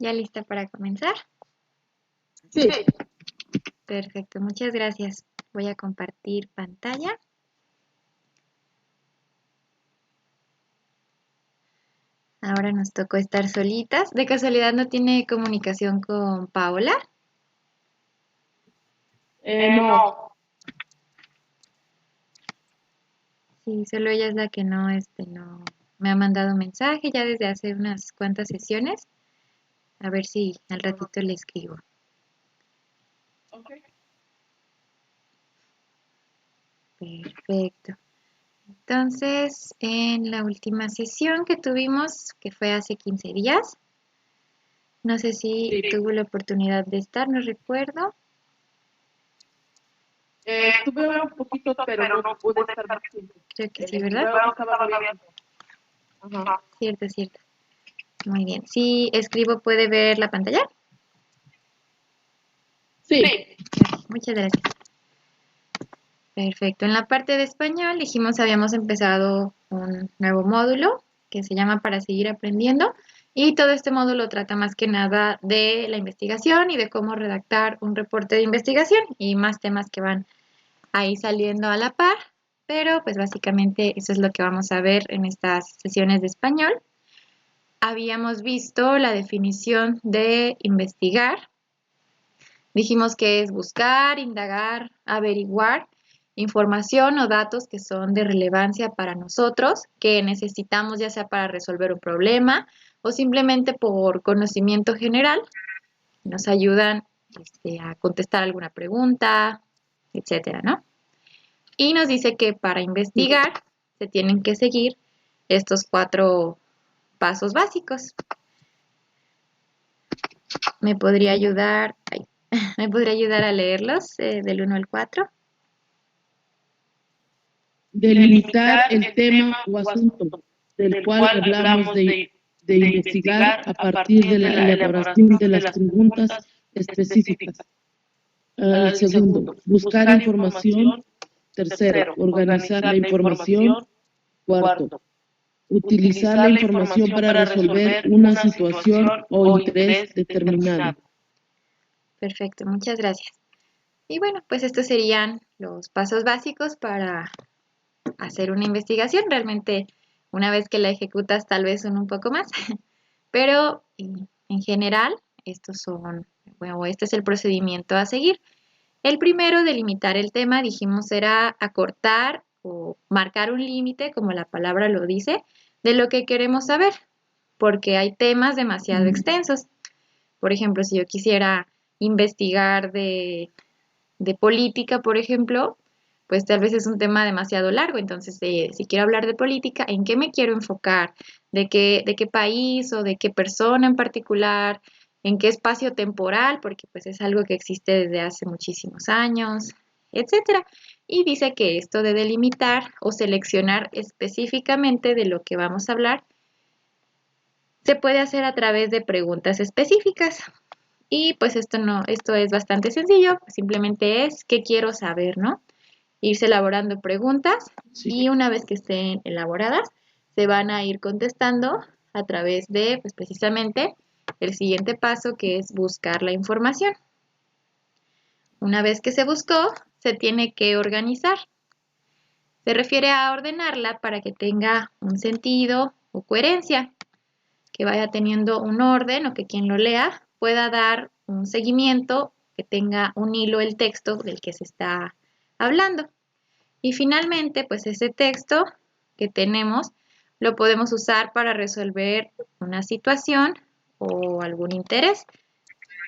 ¿Ya lista para comenzar? Sí. Perfecto, muchas gracias. Voy a compartir pantalla. Ahora nos tocó estar solitas. ¿De casualidad no tiene comunicación con Paola? No. Sí, solo ella es la que no me ha mandado mensaje ya desde hace unas cuantas sesiones. A ver si al ratito le escribo. Ok. Perfecto. Entonces, en la última sesión que tuvimos, que fue hace 15 días, no sé si Sí. tuvo la oportunidad de estar, no recuerdo. Estuve un poquito, pero no pude estar más tiempo. Creo que sí, El ¿verdad? correo estaba muy bien. Ajá. Cierto, cierto. Muy bien. Si escribo, ¿puede ver la pantalla? Sí. Muchas gracias. Perfecto. En la parte de español dijimos habíamos empezado un nuevo módulo que se llama Para seguir aprendiendo y todo este módulo trata más que nada de la investigación y de cómo redactar un reporte de investigación y más temas que van ahí saliendo a la par, pero pues básicamente eso es lo que vamos a ver en estas sesiones de español. Habíamos visto la definición de investigar. Dijimos que es buscar, indagar, averiguar información o datos que son de relevancia para nosotros, que necesitamos ya sea para resolver un problema o simplemente por conocimiento general. Nos ayudan a contestar alguna pregunta, etcétera, ¿no? Y nos dice que para investigar se tienen que seguir estos 4 pasos básicos. ¿Me podría ayudar? ¿Me podría ayudar a leerlos del 1 al 4? Delimitar el tema o asunto del cual hablamos de investigar a partir de la elaboración de las preguntas específicas. El segundo, buscar información. Tercero, organizar la información. Cuarto, utilizar la información para resolver una situación o interés determinado. Perfecto, muchas gracias. Y bueno, pues estos serían los pasos básicos para hacer una investigación. Realmente, una vez que la ejecutas, tal vez son un poco más, pero en general, este es el procedimiento a seguir. El primero, delimitar el tema, dijimos, era acortar o marcar un límite, como la palabra lo dice, de lo que queremos saber, porque hay temas demasiado extensos. Por ejemplo, si yo quisiera investigar de política, por ejemplo, pues tal vez es un tema demasiado largo. Entonces, si quiero hablar de política, ¿en qué me quiero enfocar? De qué país o de qué persona en particular? ¿En qué espacio temporal? Porque pues es algo que existe desde hace muchísimos años, etcétera. Y dice que esto de delimitar o seleccionar específicamente de lo que vamos a hablar se puede hacer a través de preguntas específicas. Y pues esto es bastante sencillo, simplemente es qué quiero saber, ¿no? Irse elaborando preguntas y una vez que estén elaboradas, se van a ir contestando a través de, pues precisamente, el siguiente paso que es buscar la información. Una vez que se buscó, se tiene que organizar. Se refiere a ordenarla para que tenga un sentido o coherencia, que vaya teniendo un orden o que quien lo lea pueda dar un seguimiento, que tenga un hilo el texto del que se está hablando. Y finalmente, pues ese texto que tenemos lo podemos usar para resolver una situación o algún interés.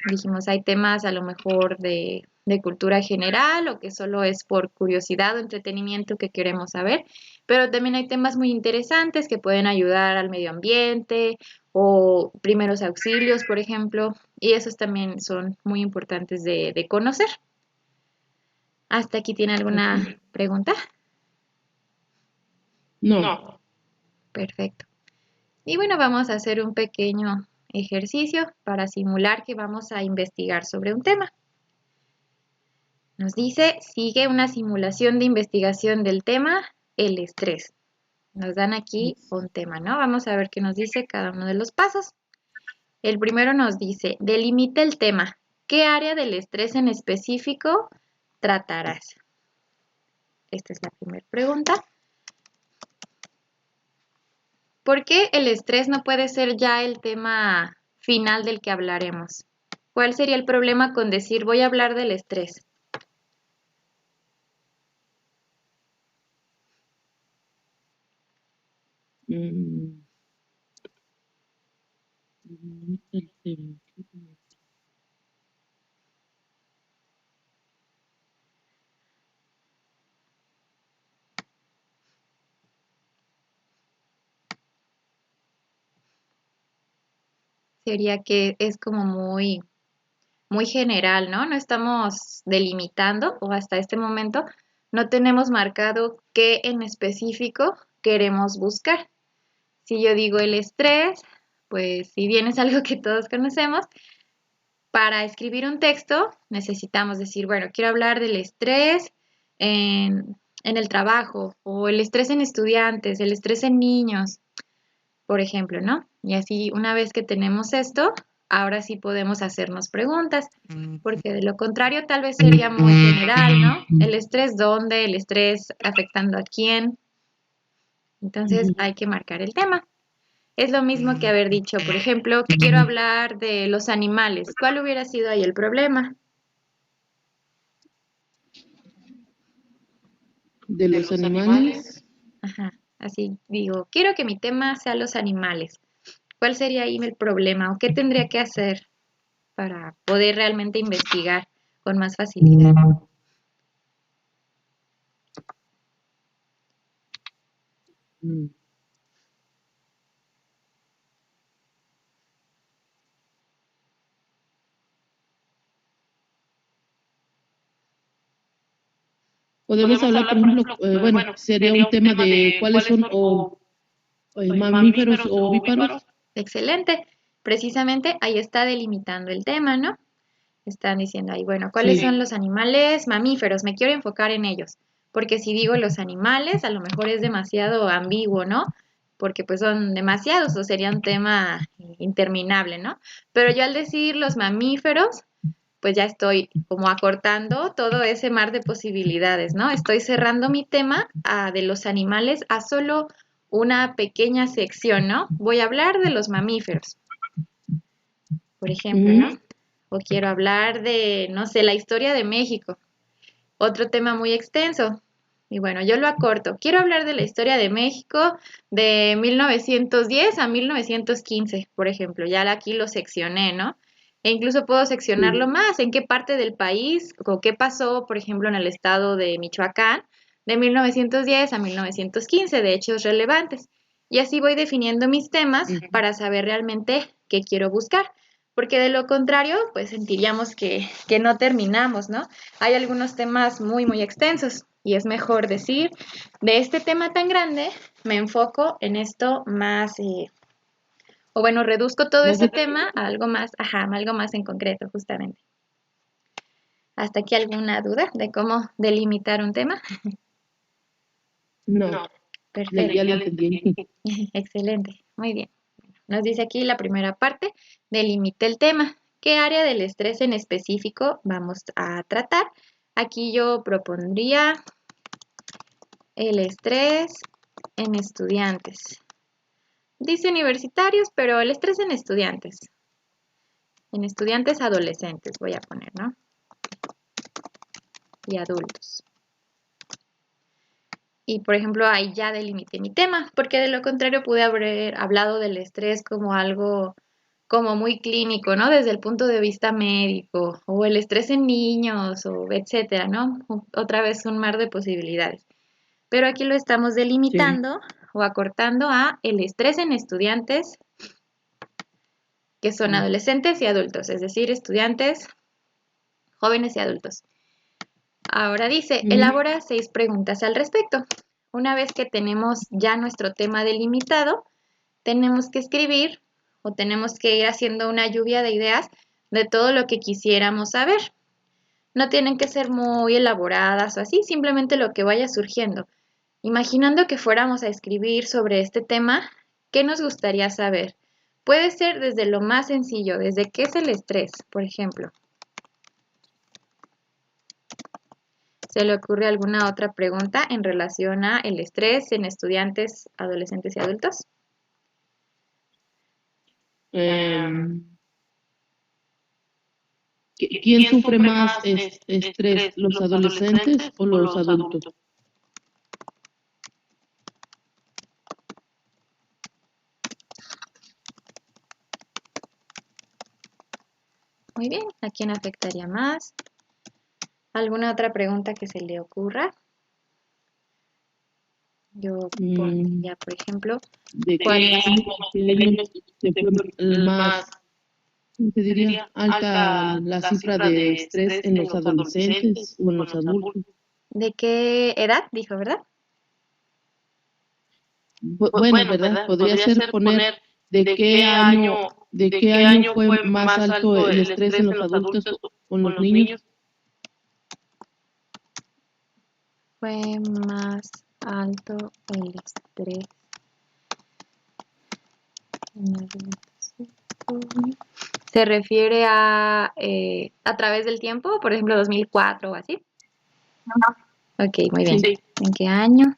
Dijimos, hay temas a lo mejor de cultura general o que solo es por curiosidad o entretenimiento que queremos saber, pero también hay temas muy interesantes que pueden ayudar al medio ambiente o primeros auxilios, por ejemplo, y esos también son muy importantes de conocer. ¿Hasta aquí tiene alguna pregunta? No. Perfecto. Y bueno, vamos a hacer un pequeño ejercicio para simular que vamos a investigar sobre un tema. Nos dice, sigue una simulación de investigación del tema, el estrés. Nos dan aquí un tema, ¿no? Vamos a ver qué nos dice cada uno de los pasos. El primero nos dice, delimita el tema. ¿Qué área del estrés en específico tratarás? Esta es la primera pregunta. ¿Por qué el estrés no puede ser ya el tema final del que hablaremos? ¿Cuál sería el problema con decir voy a hablar del estrés? Mm, Sería que es como muy general, ¿no? No estamos delimitando o hasta este momento no tenemos marcado qué en específico queremos buscar. Si yo digo el estrés, pues si bien es algo que todos conocemos, para escribir un texto necesitamos decir, bueno, quiero hablar del estrés en el trabajo o el estrés en estudiantes, el estrés en niños, por ejemplo, ¿no? Y así una vez que tenemos esto, ahora sí podemos hacernos preguntas, porque de lo contrario tal vez sería muy general, ¿no? El estrés dónde, el estrés afectando a quién. Entonces hay que marcar el tema. Es lo mismo que haber dicho, por ejemplo, quiero hablar de los animales. ¿Cuál hubiera sido ahí el problema? de los animales, Ajá, así digo, quiero que mi tema sea los animales. ¿Cuál sería ahí el problema o qué tendría que hacer para poder realmente investigar con más facilidad? mm, podemos hablar, por ejemplo, bueno, sería un tema de cuáles son mamíferos o ovíparos. Excelente. Precisamente ahí está delimitando el tema, ¿no? Están diciendo ahí, bueno, ¿cuáles son Sí, los animales mamíferos? Me quiero enfocar en ellos, porque si digo los animales, a lo mejor es demasiado ambiguo, ¿no? Porque pues son demasiados o sería un tema interminable, ¿no? Pero yo al decir los mamíferos, pues ya estoy como acortando todo ese mar de posibilidades, ¿no? Estoy cerrando mi tema de los animales a solo una pequeña sección, ¿no? Voy a hablar de los mamíferos, por ejemplo, ¿no? ujú, O quiero hablar de, no sé, la historia de México, otro tema muy extenso. Y bueno, yo lo acorto. Quiero hablar de la historia de México de 1910 a 1915, por ejemplo. Ya aquí lo seccioné, ¿no? E incluso puedo seccionarlo sí, más, en qué parte del país o qué pasó, por ejemplo, en el estado de Michoacán de 1910 a 1915, de hechos relevantes. Y así voy definiendo mis temas ujú, para saber realmente qué quiero buscar. Porque de lo contrario, pues sentiríamos que no terminamos, ¿no? Hay algunos temas muy extensos y es mejor decir, de este tema tan grande, me enfoco en esto más, o bueno, reduzco todo más ese de, tema a algo más, ajá, algo más en concreto, justamente. ¿Hasta aquí alguna duda de cómo delimitar un tema? no, ya Perfecto, lo entendí. excelente, muy bien. Nos dice aquí la primera parte, delimite el tema. ¿Qué área del estrés en específico vamos a tratar? Aquí yo propondría el estrés en estudiantes. Dice universitarios, pero el estrés en estudiantes adolescentes voy a poner, ¿no? Y adultos. Y por ejemplo, ahí ya delimité mi tema, porque de lo contrario pude haber hablado del estrés como algo como muy clínico, ¿no? Desde el punto de vista médico, o el estrés en niños, o etcétera, ¿no? Otra vez un mar de posibilidades. Pero aquí lo estamos Sí, delimitando o acortando a el estrés en estudiantes que son mm, adolescentes y adultos, es decir, estudiantes, jóvenes y adultos. Ahora dice, ujú, elabora 6 preguntas al respecto. Una vez que tenemos ya nuestro tema delimitado, tenemos que escribir o tenemos que ir haciendo una lluvia de ideas de todo lo que quisiéramos saber. No tienen que ser muy elaboradas o así, simplemente lo que vaya surgiendo. Imaginando que fuéramos a escribir sobre este tema, ¿qué nos gustaría saber? Puede ser desde lo más sencillo, desde qué es el estrés, por ejemplo. ¿Se le ocurre alguna otra pregunta en relación a el estrés en estudiantes, adolescentes y adultos? ¿Quién sufre más estrés, los adolescentes o los adultos? Muy bien, ¿a quién afectaría más? ¿Alguna otra pregunta que se le ocurra? Yo pondría, por ejemplo, ¿de ¿cuál qué es año se fue el más, ¿cómo se diría? Alta la cifra de estrés en los adolescentes o en los adultos. ¿De qué edad dijo, verdad? Bueno, ¿verdad? Podría ser poner de qué año fue más alto el estrés en los adultos o en los niños. Fue más alto el estrés en adultos. ¿Se refiere a través del tiempo? Por ejemplo, 2004 o así. Ok, muy bien. Sí. ¿En qué año?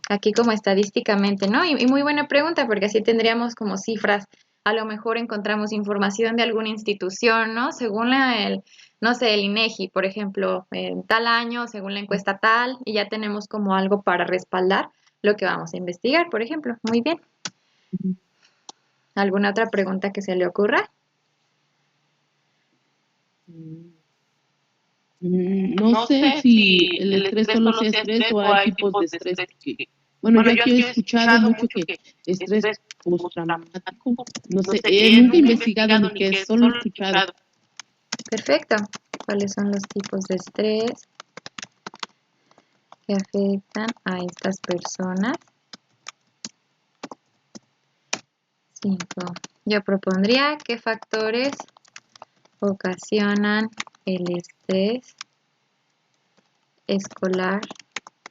Aquí como estadísticamente, ¿no? Y muy buena pregunta, porque así tendríamos como cifras. A lo mejor encontramos información de alguna institución, ¿no? Según no sé, el INEGI, por ejemplo, en tal año, según la encuesta tal, y ya tenemos como algo para respaldar lo que vamos a investigar, por ejemplo. Muy bien. ¿Alguna otra pregunta que se le ocurra? No sé si el estrés solo sea estrés o hay tipos de estrés. Bueno, yo aquí he escuchado mucho que estrés postraumático, no sé, nunca he investigado ni qué es, solo he escuchado. Perfecto. ¿Cuáles son los tipos de estrés que afectan a estas personas? 5. Yo propondría qué factores ocasionan el estrés escolar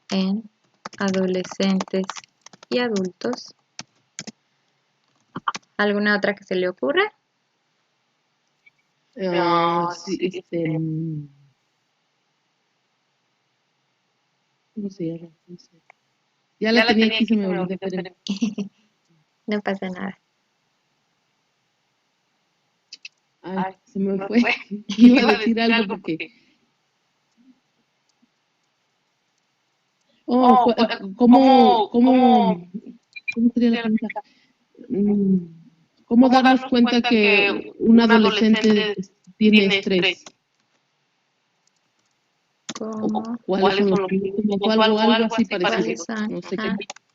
en adolescentes y adultos. ¿Alguna otra que se le ocurra? Sí, ¿cómo se llama? No sé. Ya la tenía aquí, se me olvidó, espérenme. No pasa nada. Ay, se me fue. Iba a decir algo porque... Oh, ¿cómo sería la pregunta? ¿Cómo darnos cuenta que un adolescente tiene estrés? ¿Cómo? ¿Cuáles son los síntomas? O algo así parecido. ¿Cuáles son? No sé qué.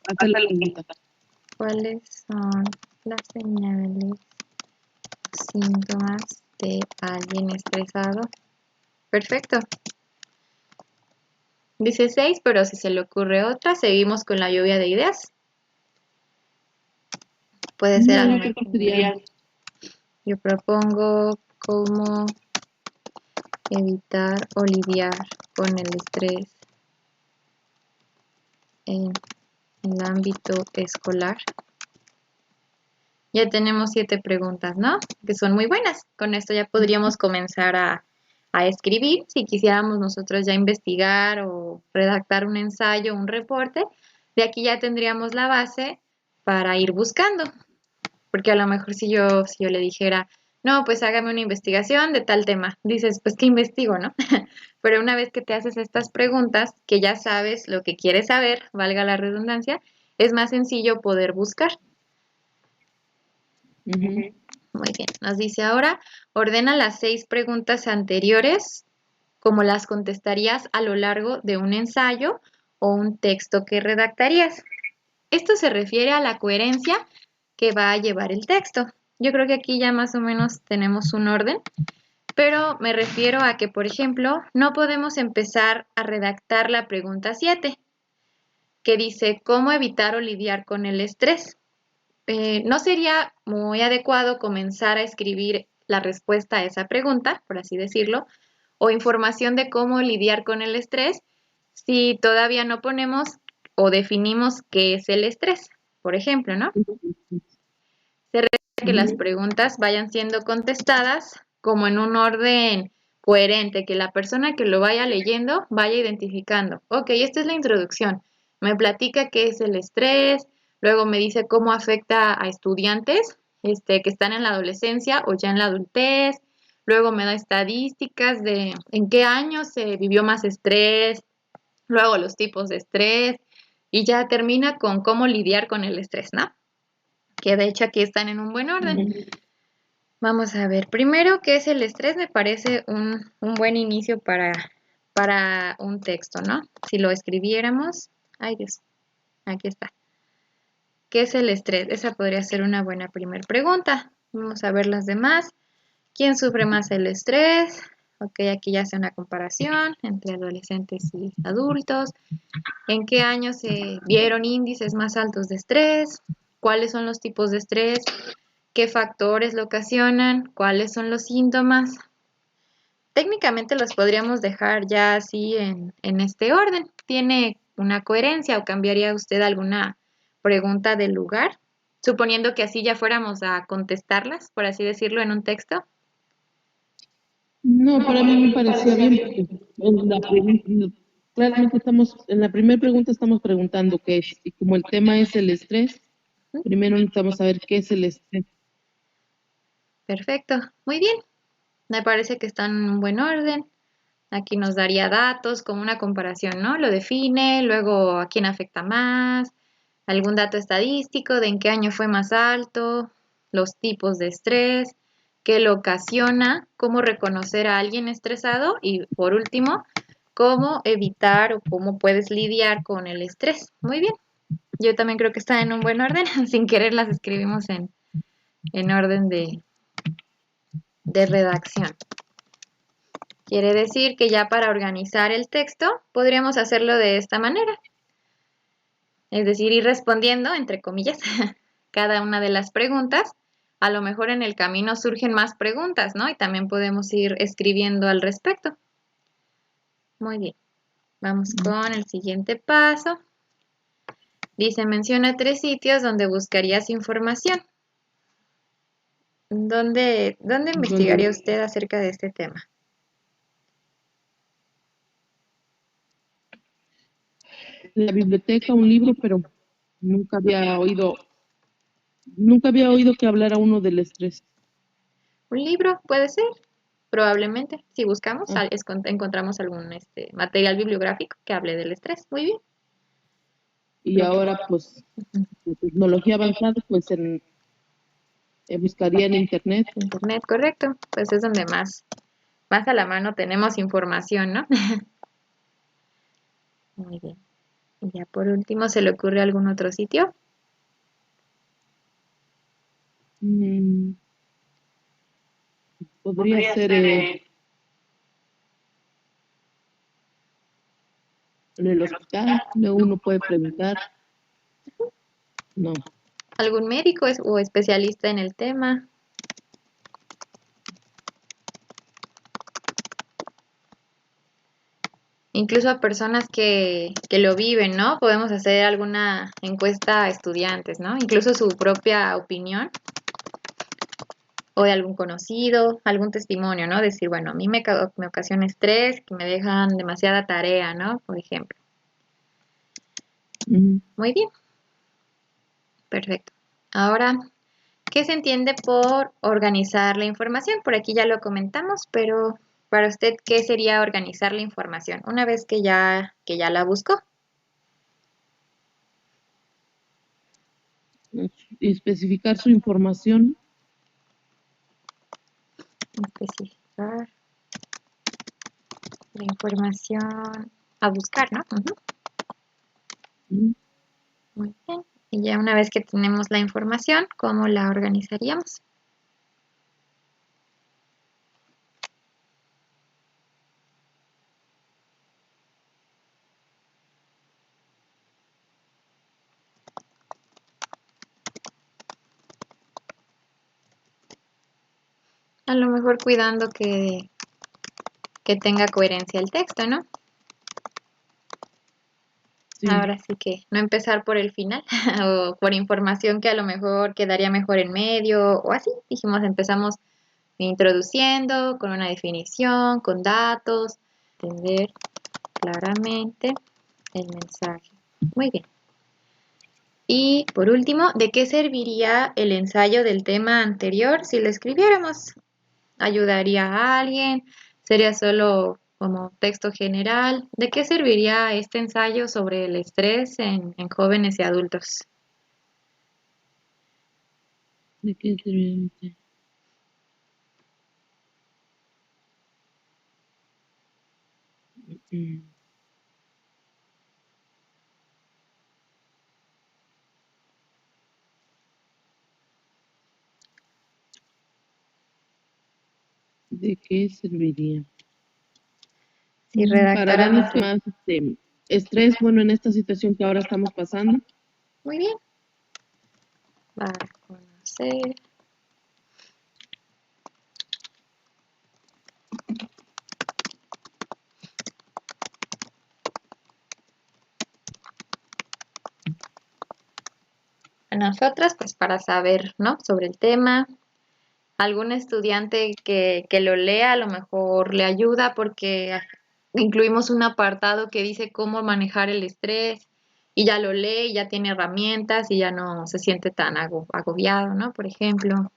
Hace la pregunta. ¿Cuáles son las señales, síntomas de alguien estresado? Perfecto. Dice 6, pero si se le ocurre otra, seguimos con la lluvia de ideas. Puede ser algo mejor. Yo propongo cómo evitar o lidiar con el estrés en el ámbito escolar. Ya tenemos 7 preguntas, ¿no? Que son muy buenas. Con esto ya podríamos comenzar a escribir. Si quisiéramos nosotros ya investigar o redactar un ensayo, un reporte, de aquí ya tendríamos la base para ir buscando. Porque a lo mejor si yo le dijera, no, pues hágame una investigación de tal tema, dices, pues ¿qué investigo, no? Pero una vez que te haces estas preguntas, que ya sabes lo que quieres saber, valga la redundancia, es más sencillo poder buscar. Muy bien, nos dice ahora, ordena las 6 preguntas anteriores como las contestarías a lo largo de un ensayo o un texto que redactarías. Esto se refiere a la coherencia que va a llevar el texto. Yo creo que aquí ya más o menos tenemos un orden, pero me refiero a que, por ejemplo, no podemos empezar a redactar la pregunta 7, que dice, ¿cómo evitar o lidiar con el estrés? No sería muy adecuado comenzar a escribir la respuesta a esa pregunta, por así decirlo, o información de cómo lidiar con el estrés si todavía no ponemos o definimos qué es el estrés. por ejemplo, ¿no? Se requiere que las preguntas vayan siendo contestadas como en un orden coherente, que la persona que lo vaya leyendo vaya identificando. Ok, esta es la introducción. Me platica qué es el estrés, luego me dice cómo afecta a estudiantes que están en la adolescencia o ya en la adultez. Luego me da estadísticas de en qué años se vivió más estrés, luego los tipos de estrés y ya termina con cómo lidiar con el estrés, ¿no? Que de hecho aquí están en un buen orden. Vamos a ver, primero, ¿qué es el estrés? Me parece un buen inicio para un texto, ¿no? Si lo escribiéramos, ay Dios, aquí está. ¿Qué es el estrés? Esa podría ser una buena primera pregunta. Vamos a ver las demás. ¿Quién sufre más el estrés? Ok, aquí ya hace una comparación entre adolescentes y adultos. ¿En qué años se vieron índices más altos de estrés? ¿Cuáles son los tipos de estrés? ¿Qué factores lo ocasionan? ¿Cuáles son los síntomas? Técnicamente los podríamos dejar ya así en este orden. ¿Tiene una coherencia o cambiaría usted alguna pregunta del lugar? Suponiendo que así ya fuéramos a contestarlas, por así decirlo, en un texto. No, para mí me parecía bien porque claramente estamos, en la primera pregunta estamos preguntando qué es, y como el tema es el estrés, primero necesitamos saber qué es el estrés. Perfecto, muy bien. Me parece que están en un buen orden. Aquí nos daría datos como una comparación, ¿no? Lo define, luego a quién afecta más, algún dato estadístico de en qué año fue más alto, los tipos de estrés, qué lo ocasiona, cómo reconocer a alguien estresado y por último, cómo evitar o cómo puedes lidiar con el estrés. Muy bien. Yo también creo que está en un buen orden. Sin querer las escribimos en orden de redacción. Quiere decir que ya para organizar el texto podríamos hacerlo de esta manera. Es decir, ir respondiendo, entre comillas, cada una de las preguntas. A lo mejor en el camino surgen más preguntas, ¿no? Y también podemos ir escribiendo al respecto. Muy bien. Vamos con el siguiente paso. Dice, menciona 3 sitios donde buscarías información. ¿Dónde investigaría usted acerca de este tema? En la biblioteca un libro, pero nunca había oído, nunca había oído que hablara uno del estrés. ¿Un libro? Puede ser, probablemente. Si buscamos, Ah, encontramos algún material bibliográfico que hable del estrés. Muy bien. y Lo que... ahora, pues, la tecnología avanzada, pues, buscaría en internet. Internet, correcto. Pues es donde más a la mano tenemos información, ¿no? Muy bien. Y ya por último, ¿se le ocurre algún otro sitio? Mm, podría Podría ser ser en el el hospital, hospital, luego uno uno puede puede preguntar, preguntar. no. ¿Algún médico o especialista en el tema? Incluso a personas que lo viven, ¿no? Podemos hacer alguna encuesta a estudiantes, ¿no? Incluso su propia opinión o de algún conocido, algún testimonio, ¿no? Decir, bueno, a mí me ocasiona estrés, que me dejan demasiada tarea, ¿no? Por ejemplo. Ujú. Muy bien, perfecto. Ahora, ¿qué se entiende por organizar la información? Por aquí ya lo comentamos, pero para usted, ¿qué sería organizar la información una vez que ya la buscó? Y especificar su información. Especificar la información a buscar, ¿no? Ujú. Ujú. Muy bien. Y ya una vez que tenemos la información, ¿cómo la organizaríamos? A lo mejor cuidando que tenga coherencia el texto, ¿no? Sí. Ahora sí que no empezar por el final o por información que a lo mejor quedaría mejor en medio o así. Dijimos, empezamos introduciendo con una definición, con datos, entender claramente el mensaje. Muy bien. Y por último, ¿de qué serviría el ensayo del tema anterior si lo escribiéramos? ¿Ayudaría a alguien? ¿Sería solo como texto general? ¿De qué serviría este ensayo sobre el estrés en jóvenes y adultos? ¿De qué serviría? Mm. ¿De qué serviría? Si Para redactáramos darles más estrés, bueno, en esta situación que ahora estamos pasando. muy bien. Para conocer. A nosotras, pues para saber, ¿no? Sobre el tema. Algún estudiante que lo lea a lo mejor le ayuda porque incluimos un apartado que dice cómo manejar el estrés y ya lo lee, ya tiene herramientas y ya no se siente tan agobiado, ¿no? Por ejemplo,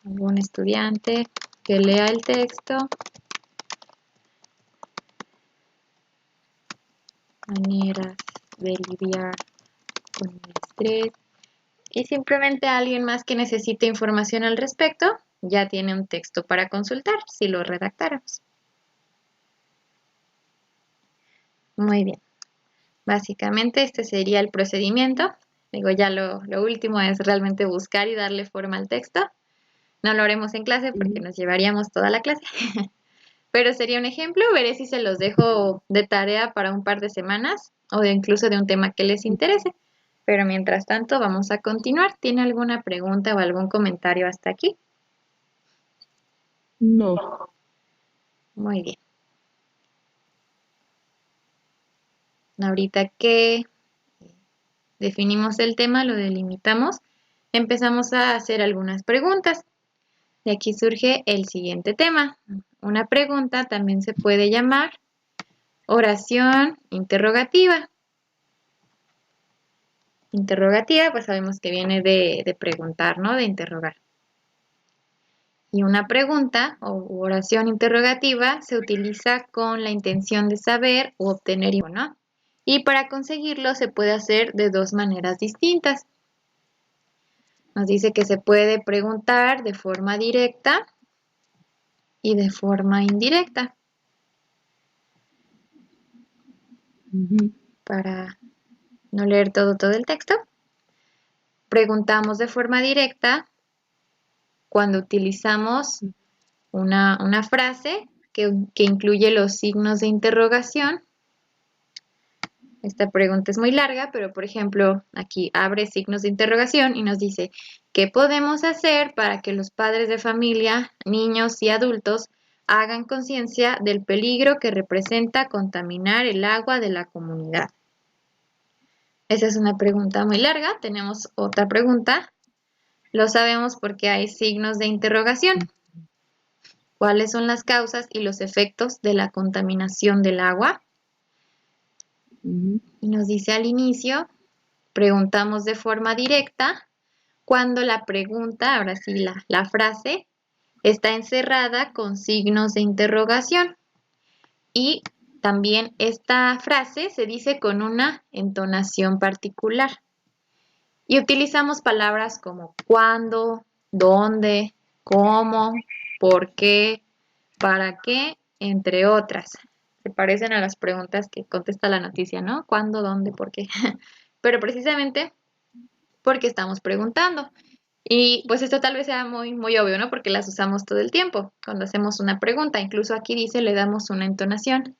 algún estudiante que lea el texto, maneras de lidiar con el estrés y simplemente alguien más que necesite información al respecto ya tiene un texto para consultar si lo redactáramos. Muy bien. Básicamente este sería el procedimiento. Digo, ya lo último es realmente buscar y darle forma al texto. No lo haremos en clase porque nos llevaríamos toda la clase. Pero sería un ejemplo, veré si se los dejo de tarea para un par de semanas o incluso de un tema que les interese. Pero mientras tanto vamos a continuar. ¿Tiene alguna pregunta o algún comentario hasta aquí? No. Muy bien. Ahorita que definimos el tema, lo delimitamos, empezamos a hacer algunas preguntas. Y aquí surge el siguiente tema. Una pregunta también se puede llamar oración interrogativa. Interrogativa, pues sabemos que viene de preguntar, ¿no? De interrogar. Y una pregunta o oración interrogativa se utiliza con la intención de saber o obtener info, ¿no? Y para conseguirlo se puede hacer de dos maneras distintas. Nos dice que se puede preguntar de forma directa y de forma indirecta. Para no leer todo el texto, preguntamos de forma directa cuando utilizamos una frase que incluye los signos de interrogación. Esta pregunta es muy larga, pero por ejemplo, aquí abre signos de interrogación y nos dice, ¿qué podemos hacer para que los padres de familia, niños y adultos hagan conciencia del peligro que representa contaminar el agua de la comunidad? Esa es una pregunta muy larga. Tenemos otra pregunta. Lo sabemos porque hay signos de interrogación. ¿Cuáles son las causas y los efectos de la contaminación del agua? Y nos dice al inicio, preguntamos de forma directa cuando la pregunta, ahora sí la frase, está encerrada con signos de interrogación. Y también esta frase se dice con una entonación particular. Y utilizamos palabras como cuándo, dónde, cómo, por qué, para qué, entre otras. Se parecen a las preguntas que contesta la noticia, ¿no? ¿Cuándo, dónde, por qué? Pero precisamente porque estamos preguntando. Y pues esto tal vez sea muy obvio, ¿no? Porque las usamos todo el tiempo cuando hacemos una pregunta. Incluso aquí dice, le damos una entonación.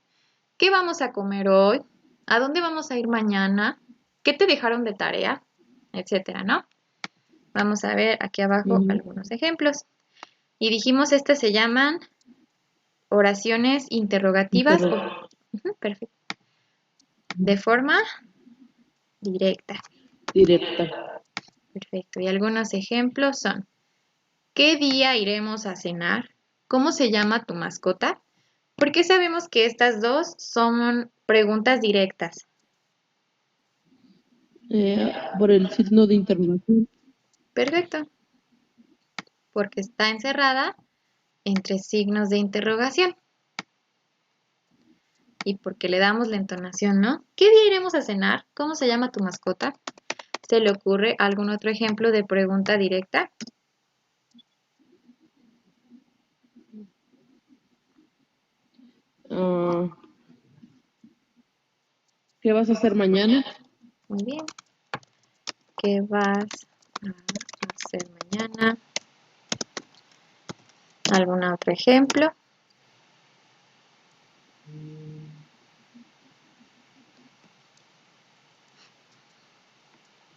¿Qué vamos a comer hoy? ¿A dónde vamos a ir mañana? ¿Qué te dejaron de tarea? Etcétera, ¿no? Vamos a ver aquí abajo algunos ejemplos. Y dijimos, estas se llaman oraciones interrogativas. Perfecto. De forma directa. Directa. Perfecto. Y algunos ejemplos son: ¿qué día iremos a cenar? ¿Cómo se llama tu mascota? ¿Por qué sabemos que estas dos son preguntas directas? Por el signo de interrogación. Perfecto. Porque está encerrada entre signos de interrogación. Y porque le damos la entonación, ¿no? ¿Qué día iremos a cenar? ¿Cómo se llama tu mascota? ¿Se le ocurre algún otro ejemplo de pregunta directa? Ah, ¿qué vas a hacer mañana? Muy bien. ¿Qué vas a hacer mañana? ¿Algún otro ejemplo?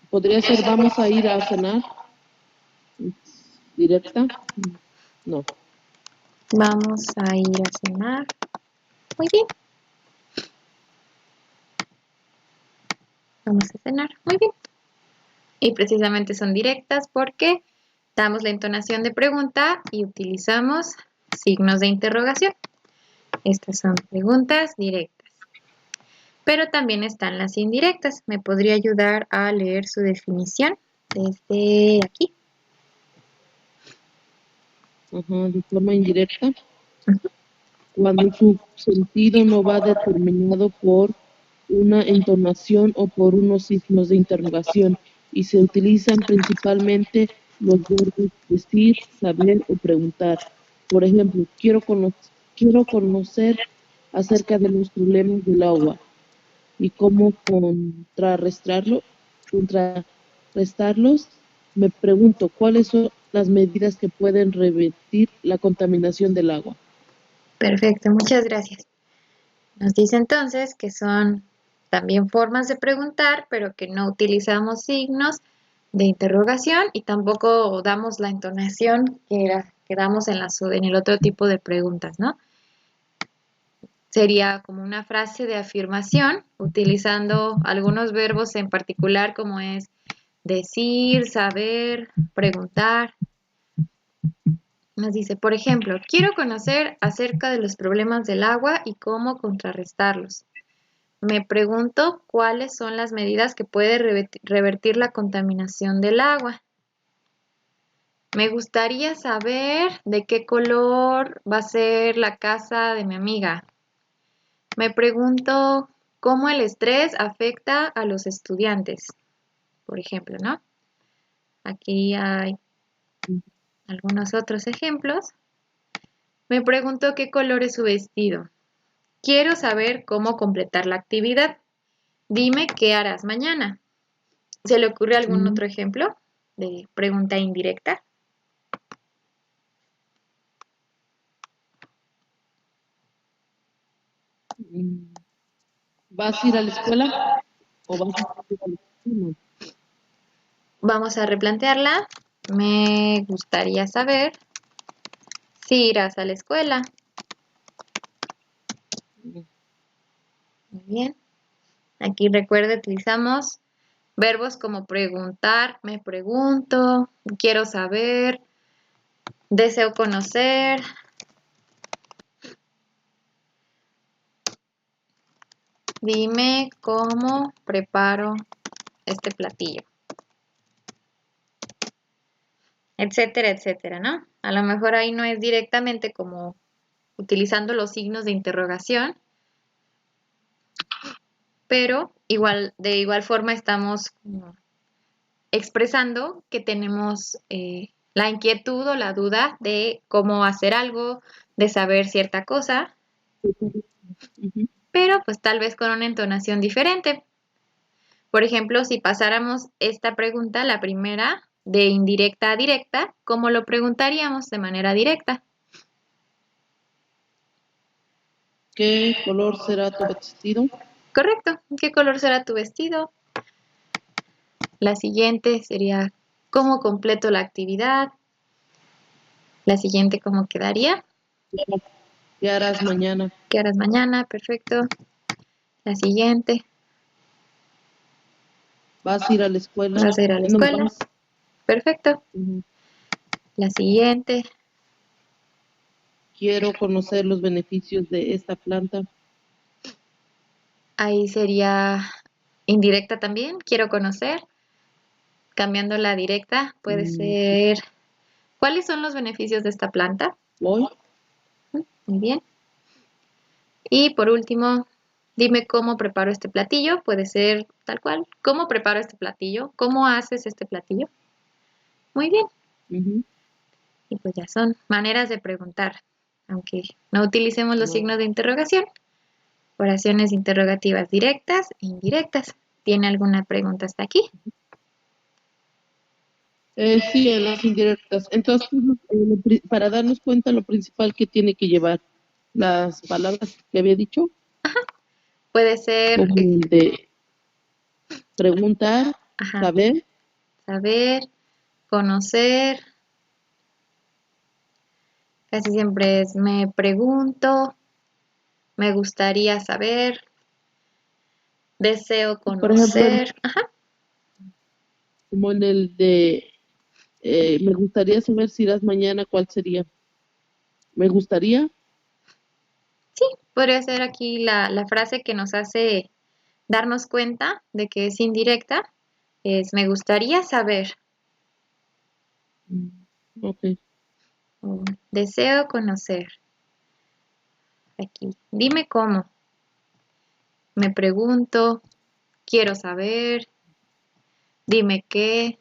¿Podría ser vamos a ir a cenar? ¿Directa? No. Vamos a ir a cenar. Muy bien. Vamos a cenar. Muy bien. Y precisamente son directas porque damos la entonación de pregunta y utilizamos signos de interrogación. Estas son preguntas directas. Pero también están las indirectas. ¿Me podría ayudar a leer su definición desde aquí? Ajá, de forma indirecta. Cuando su sentido no va determinado por una entonación o por unos signos de interrogación y se utilizan principalmente los verbos decir, saber o preguntar. Por ejemplo, quiero conocer acerca de los problemas del agua y cómo contrarrestarlos. Me pregunto, ¿cuáles son las medidas que pueden revertir la contaminación del agua? Perfecto, muchas gracias. Nos dice entonces que son también formas de preguntar, pero que no utilizamos signos de interrogación y tampoco damos la entonación que damos en el otro tipo de preguntas, ¿no? Sería como una frase de afirmación utilizando algunos verbos en particular como es decir, saber, preguntar. Nos dice, por ejemplo, quiero conocer acerca de los problemas del agua y cómo contrarrestarlos. Me pregunto cuáles son las medidas que puede revertir la contaminación del agua. Me gustaría saber de qué color va a ser la casa de mi amiga. Me pregunto cómo el estrés afecta a los estudiantes, por ejemplo, ¿no? Aquí hay algunos otros ejemplos. Me pregunto qué color es su vestido. Quiero saber cómo completar la actividad. Dime qué harás mañana. ¿Se le ocurre algún otro ejemplo de pregunta indirecta? ¿Vas a ir a la escuela o vas a ir a la escuela? Vamos a replantearla. Me gustaría saber si irás a la escuela. Muy bien. Aquí recuerda, utilizamos verbos como preguntar, me pregunto, quiero saber, deseo conocer. Dime cómo preparo este platillo, etcétera, etcétera, ¿no? A lo mejor ahí no es directamente como utilizando los signos de interrogación, pero de igual forma estamos expresando que tenemos la inquietud o la duda de cómo hacer algo, de saber cierta cosa, Ujú. pero pues tal vez con una entonación diferente. Por ejemplo, si pasáramos esta pregunta, la primera, de indirecta a directa, ¿cómo lo preguntaríamos de manera directa? ¿Qué color será tu vestido? Correcto. ¿Qué color será tu vestido? La siguiente sería, ¿cómo completo la actividad? La siguiente, ¿cómo quedaría? ¿Qué harás mañana? ¿Qué harás mañana? Perfecto. La siguiente. ¿Vas a ir a la escuela? ¿Vas a ir a la No escuela? vas. Perfecto. Ujú. La siguiente. Quiero conocer los beneficios de esta planta. Ahí sería indirecta también. Quiero conocer. Cambiando la directa, puede Mm, ser. ¿Cuáles son los beneficios de esta planta? Voy. Muy bien. Y por último, dime cómo preparo este platillo. Puede ser tal cual. ¿Cómo preparo este platillo? ¿Cómo haces este platillo? Muy bien. Ujú. Y pues ya son maneras de preguntar. Aunque no utilicemos los No. signos de interrogación. Oraciones interrogativas directas e indirectas. ¿Tiene alguna pregunta hasta aquí? Sí, en las indirectas. Entonces, para darnos cuenta lo principal que tiene que llevar las palabras que había dicho, Puede ser, como el de preguntar, ajá, saber, saber, conocer. Casi siempre es me pregunto, me gustaría saber, deseo por ejemplo, conocer. Ajá, como en el de me gustaría saber si irás mañana, ¿cuál sería? Me gustaría, sí, podría ser aquí la frase que nos hace darnos cuenta de que es indirecta. Es me gustaría saber mm, ok, o deseo conocer. Aquí, dime cómo. Me pregunto, quiero saber, dime qué,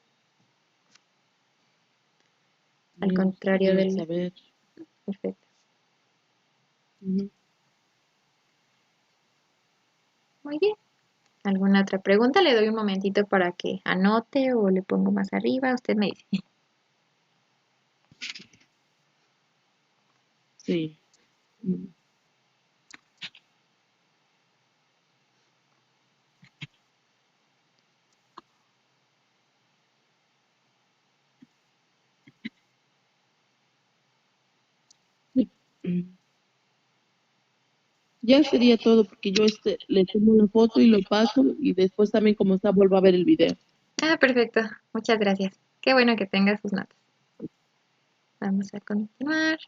al me contrario gustaría del saber. perfecto. Ujú. Muy bien. ¿Alguna otra pregunta? Le doy un momentito para que anote o le pongo más arriba. Usted me dice. Sí. Mm, sí. Mm. Ya sería todo porque yo le tomo una foto y lo paso y después también como está vuelvo a ver el video. Ah, perfecto. Muchas gracias. Qué bueno que tenga sus notas. Vamos a continuar.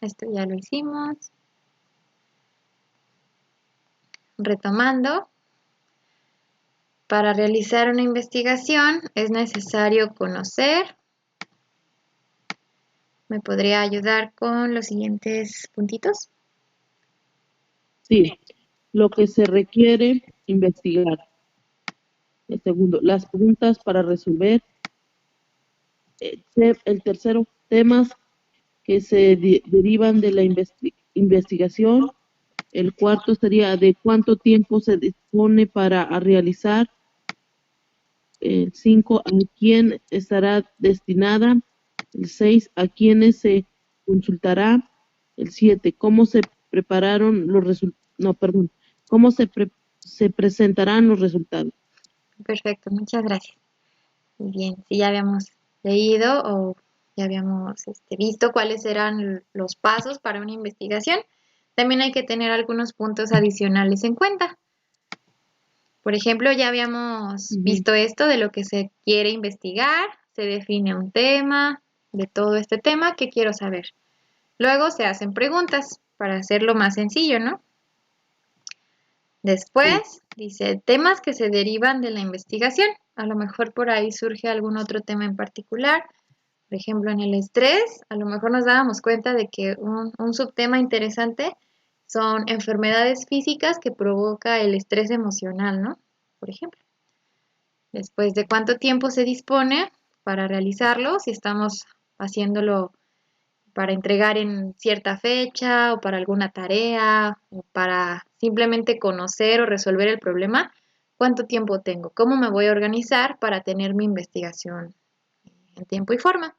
Esto ya lo hicimos. Retomando, para realizar una investigación es necesario conocer. ¿Me podría ayudar con los siguientes puntitos? Sí, lo que se requiere investigar. El segundo, las preguntas para resolver. El tercero, temas que se derivan de la investigación. El cuarto sería de cuánto tiempo se dispone para realizar. El 5, a quién estará destinada. El 6, a quiénes se consultará. El 7, cómo se prepararon los resultados. No, perdón. Cómo se presentarán los resultados. Perfecto, muchas gracias. Muy bien, si ya habíamos leído o ya habíamos visto cuáles eran los pasos para una investigación, también hay que tener algunos puntos adicionales en cuenta. Por ejemplo, ya habíamos Ujú. visto esto de lo que se quiere investigar, se define un tema, de todo este tema, ¿qué quiero saber? Luego se hacen preguntas para hacerlo más sencillo, ¿no? Sí. Después dice temas que se derivan de la investigación. A lo mejor por ahí surge algún otro tema en particular. Por ejemplo, en el estrés, a lo mejor nos dábamos cuenta de que un subtema interesante son enfermedades físicas que provoca el estrés emocional, ¿no? Por ejemplo. Después de cuánto tiempo se dispone para realizarlo, si estamos haciéndolo para entregar en cierta fecha o para alguna tarea o para simplemente conocer o resolver el problema, cuánto tiempo tengo, cómo me voy a organizar para tener mi investigación en tiempo y forma.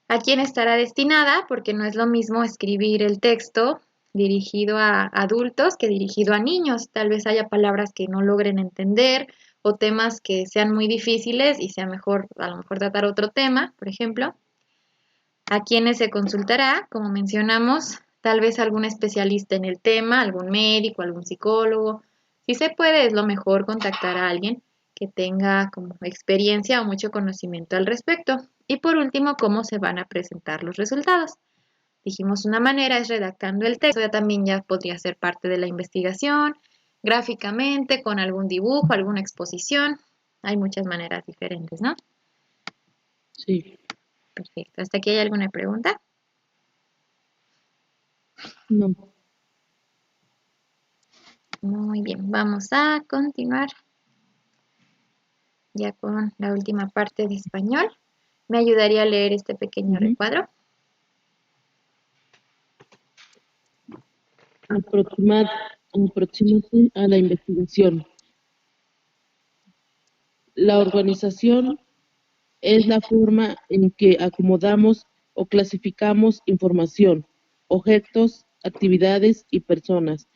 ¿A quién estará destinada? Porque no es lo mismo escribir el texto dirigido a adultos que dirigido a niños. Tal vez haya palabras que no logren entender o temas que sean muy difíciles y sea mejor, a lo mejor tratar otro tema, por ejemplo. ¿A quiénes se consultará? Como mencionamos, tal vez algún especialista en el tema, algún médico, algún psicólogo. Si se puede, es lo mejor contactar a alguien que tenga como experiencia o mucho conocimiento al respecto. Y por último, cómo se van a presentar los resultados. Dijimos una manera es redactando el texto, ya podría ser parte de la investigación, gráficamente, con algún dibujo, alguna exposición. Hay muchas maneras diferentes, ¿no? Sí. Perfecto. ¿Hasta aquí hay alguna pregunta? No. Muy bien, vamos a continuar ya con la última parte de español. ¿Me ayudaría a leer este pequeño recuadro? Aproxímate a la investigación. La organización es la forma en que acomodamos o clasificamos información, objetos, actividades y personas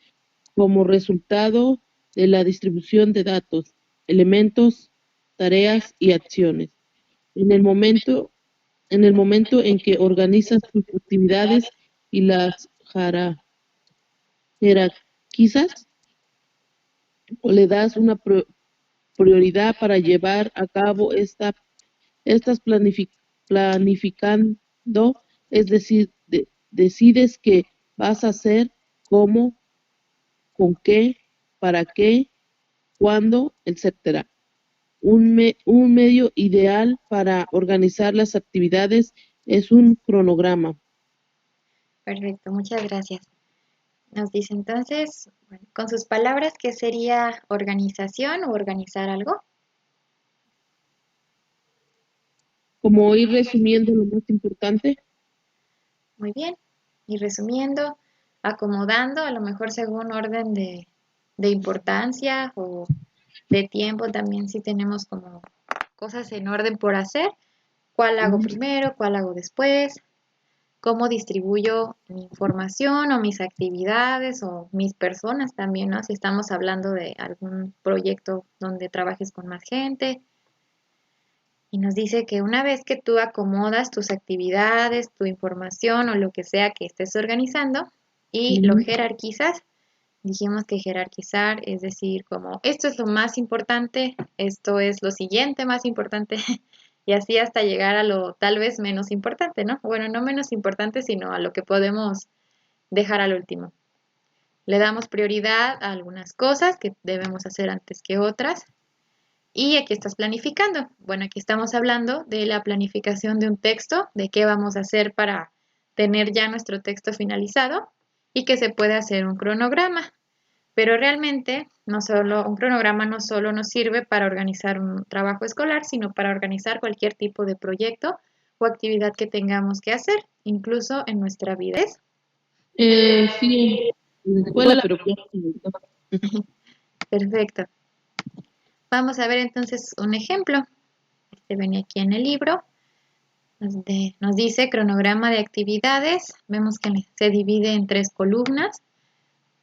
como resultado de la distribución de datos, elementos, tareas y acciones. En el momento, en que organizas tus actividades y las jerarquizas o le das una prioridad para llevar a cabo estas planificando, es decir, decides qué vas a hacer, cómo, con qué, para qué, cuándo, etcétera. Un medio ideal para organizar las actividades es un cronograma. Perfecto, muchas gracias. Nos dice entonces, bueno, con sus palabras, ¿qué sería organización o organizar algo? Como ir resumiendo lo más importante. Muy bien. Y resumiendo, acomodando, a lo mejor según orden de importancia o de tiempo también si tenemos como cosas en orden por hacer. ¿Cuál hago primero? ¿Cuál hago después? ¿Cómo distribuyo mi información o mis actividades o mis personas también, ¿no? Si estamos hablando de algún proyecto donde trabajes con más gente. Y nos dice que una vez que tú acomodas tus actividades, tu información o lo que sea que estés organizando y lo jerarquizas, dijimos que jerarquizar es decir, como esto es lo más importante, esto es lo siguiente más importante y así hasta llegar a lo tal vez menos importante, ¿no? Bueno, no menos importante, sino a lo que podemos dejar al último. Le damos prioridad a algunas cosas que debemos hacer antes que otras. Y aquí estás planificando. Bueno, aquí estamos hablando de la planificación de un texto, de qué vamos a hacer para tener ya nuestro texto finalizado y que se puede hacer un cronograma. Pero realmente un cronograma no solo nos sirve para organizar un trabajo escolar, sino para organizar cualquier tipo de proyecto o actividad que tengamos que hacer, incluso en nuestra vida. Sí, en la escuela, pero Perfecto. Vamos a ver entonces un ejemplo. Este venía aquí en el libro. Nos dice cronograma de actividades. Vemos que se divide en 3 columnas.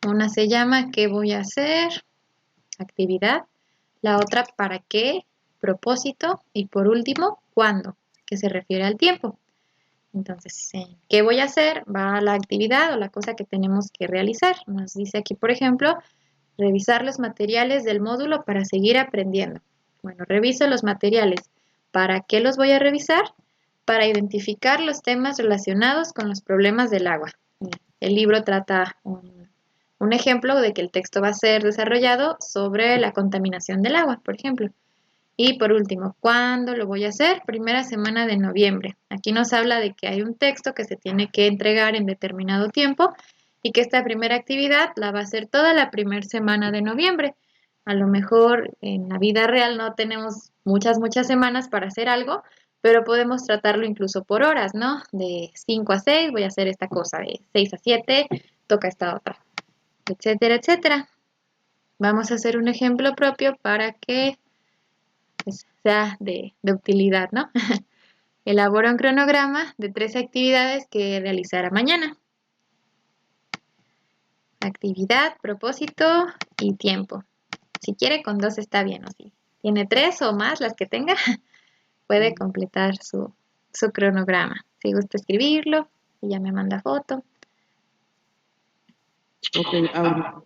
Una se llama ¿qué voy a hacer? Actividad. La otra ¿para qué? Propósito. Y por último, ¿cuándo? Que se refiere al tiempo. Entonces, ¿qué voy a hacer? Va a la actividad o la cosa que tenemos que realizar. Nos dice aquí, por ejemplo, revisar los materiales del módulo para seguir aprendiendo. Bueno, reviso los materiales. ¿Para qué los voy a revisar? Para identificar los temas relacionados con los problemas del agua. El libro trata un ejemplo de que el texto va a ser desarrollado sobre la contaminación del agua, por ejemplo. Y por último, ¿cuándo lo voy a hacer? Primera semana de noviembre. Aquí nos habla de que hay un texto que se tiene que entregar en determinado tiempo y que esta primera actividad la va a hacer toda la primera semana de noviembre. A lo mejor en la vida real no tenemos muchas semanas para hacer algo, pero podemos tratarlo incluso por horas, ¿no? De 5 a 6 voy a hacer esta cosa, de 6 a 7 toca esta otra, etcétera, etcétera. Vamos a hacer un ejemplo propio para que pues, sea de utilidad, ¿no? Elabora un cronograma de 3 actividades que realizará mañana. Actividad, propósito y tiempo. Si quiere con 2 está bien, o si tiene 3 o más, las que tenga, puede completar su cronograma. Si gusta escribirlo, y ya me manda foto. Ok, ahora.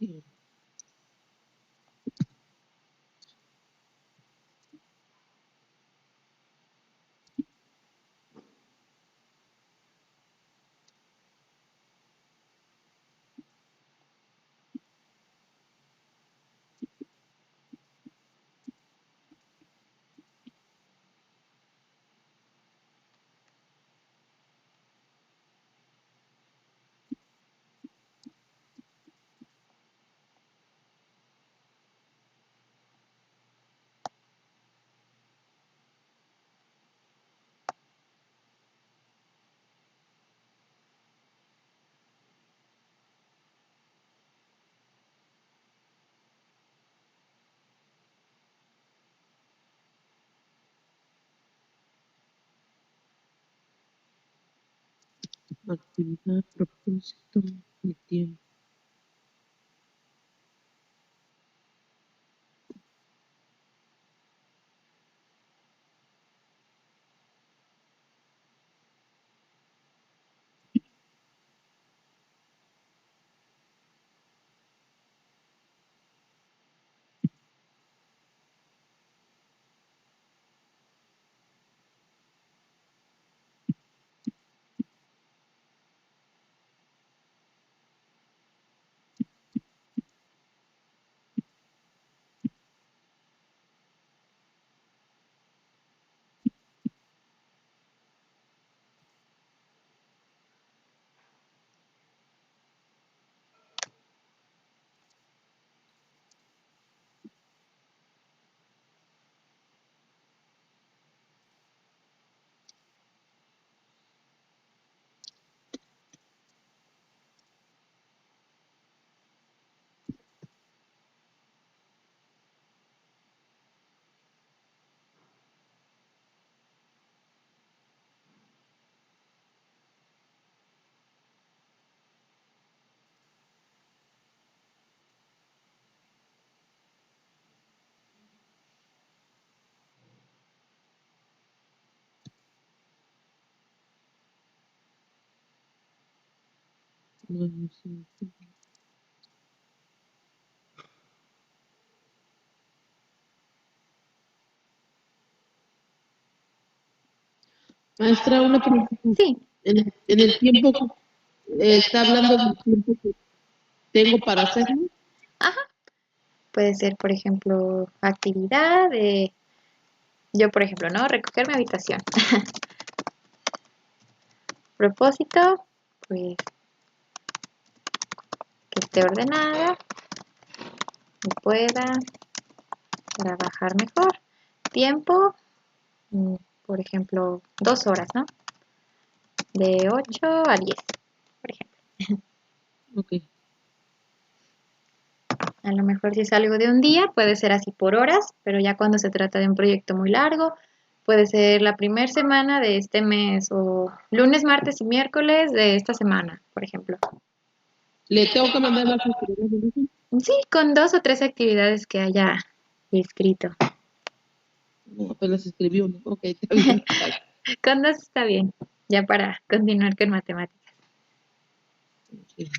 Sí. Actividad, propósito y tiempo. No sé. Maestra, una pregunta. Sí, En el tiempo, está hablando del tiempo que tengo para hacerlo. ajá. Puede ser, por ejemplo, actividad de, yo, por ejemplo, ¿no? Recoger mi habitación. Propósito, pues que esté ordenada y pueda trabajar mejor. Tiempo, mm, por ejemplo, 2 horas, ¿no? De 8 a 10, por ejemplo. Ok. A lo mejor si es algo de un día, puede ser así por horas, pero ya cuando se trata de un proyecto muy largo, puede ser la primera semana de este mes o lunes, martes y miércoles de esta semana, por ejemplo. Le tengo que mandar las actividades. Sí, con 2 o 3 actividades que haya escrito. No, apenas escribí uno. Ok, está bien. Con 2 está bien, ya para continuar con matemáticas. Sí.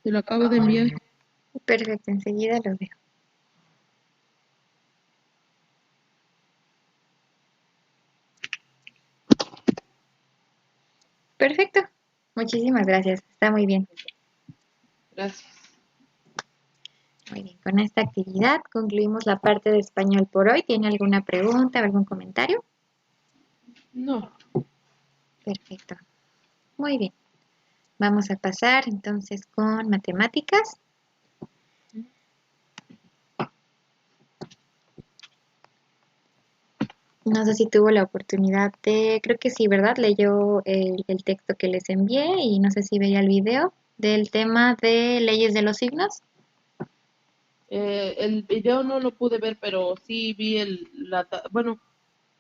Te lo acabo de enviar. Perfecto, enseguida lo veo. Perfecto. Muchísimas gracias. Está muy bien. Gracias. Muy bien. Con esta actividad concluimos la parte de español por hoy. ¿Tiene alguna pregunta o algún comentario? No. Perfecto. Muy bien. Vamos a pasar entonces con matemáticas. No sé si tuvo la oportunidad de, creo que sí, ¿verdad? Leyó el texto que les envié y no sé si veía el video del tema de leyes de los signos. El video no lo pude ver, pero sí vi bueno,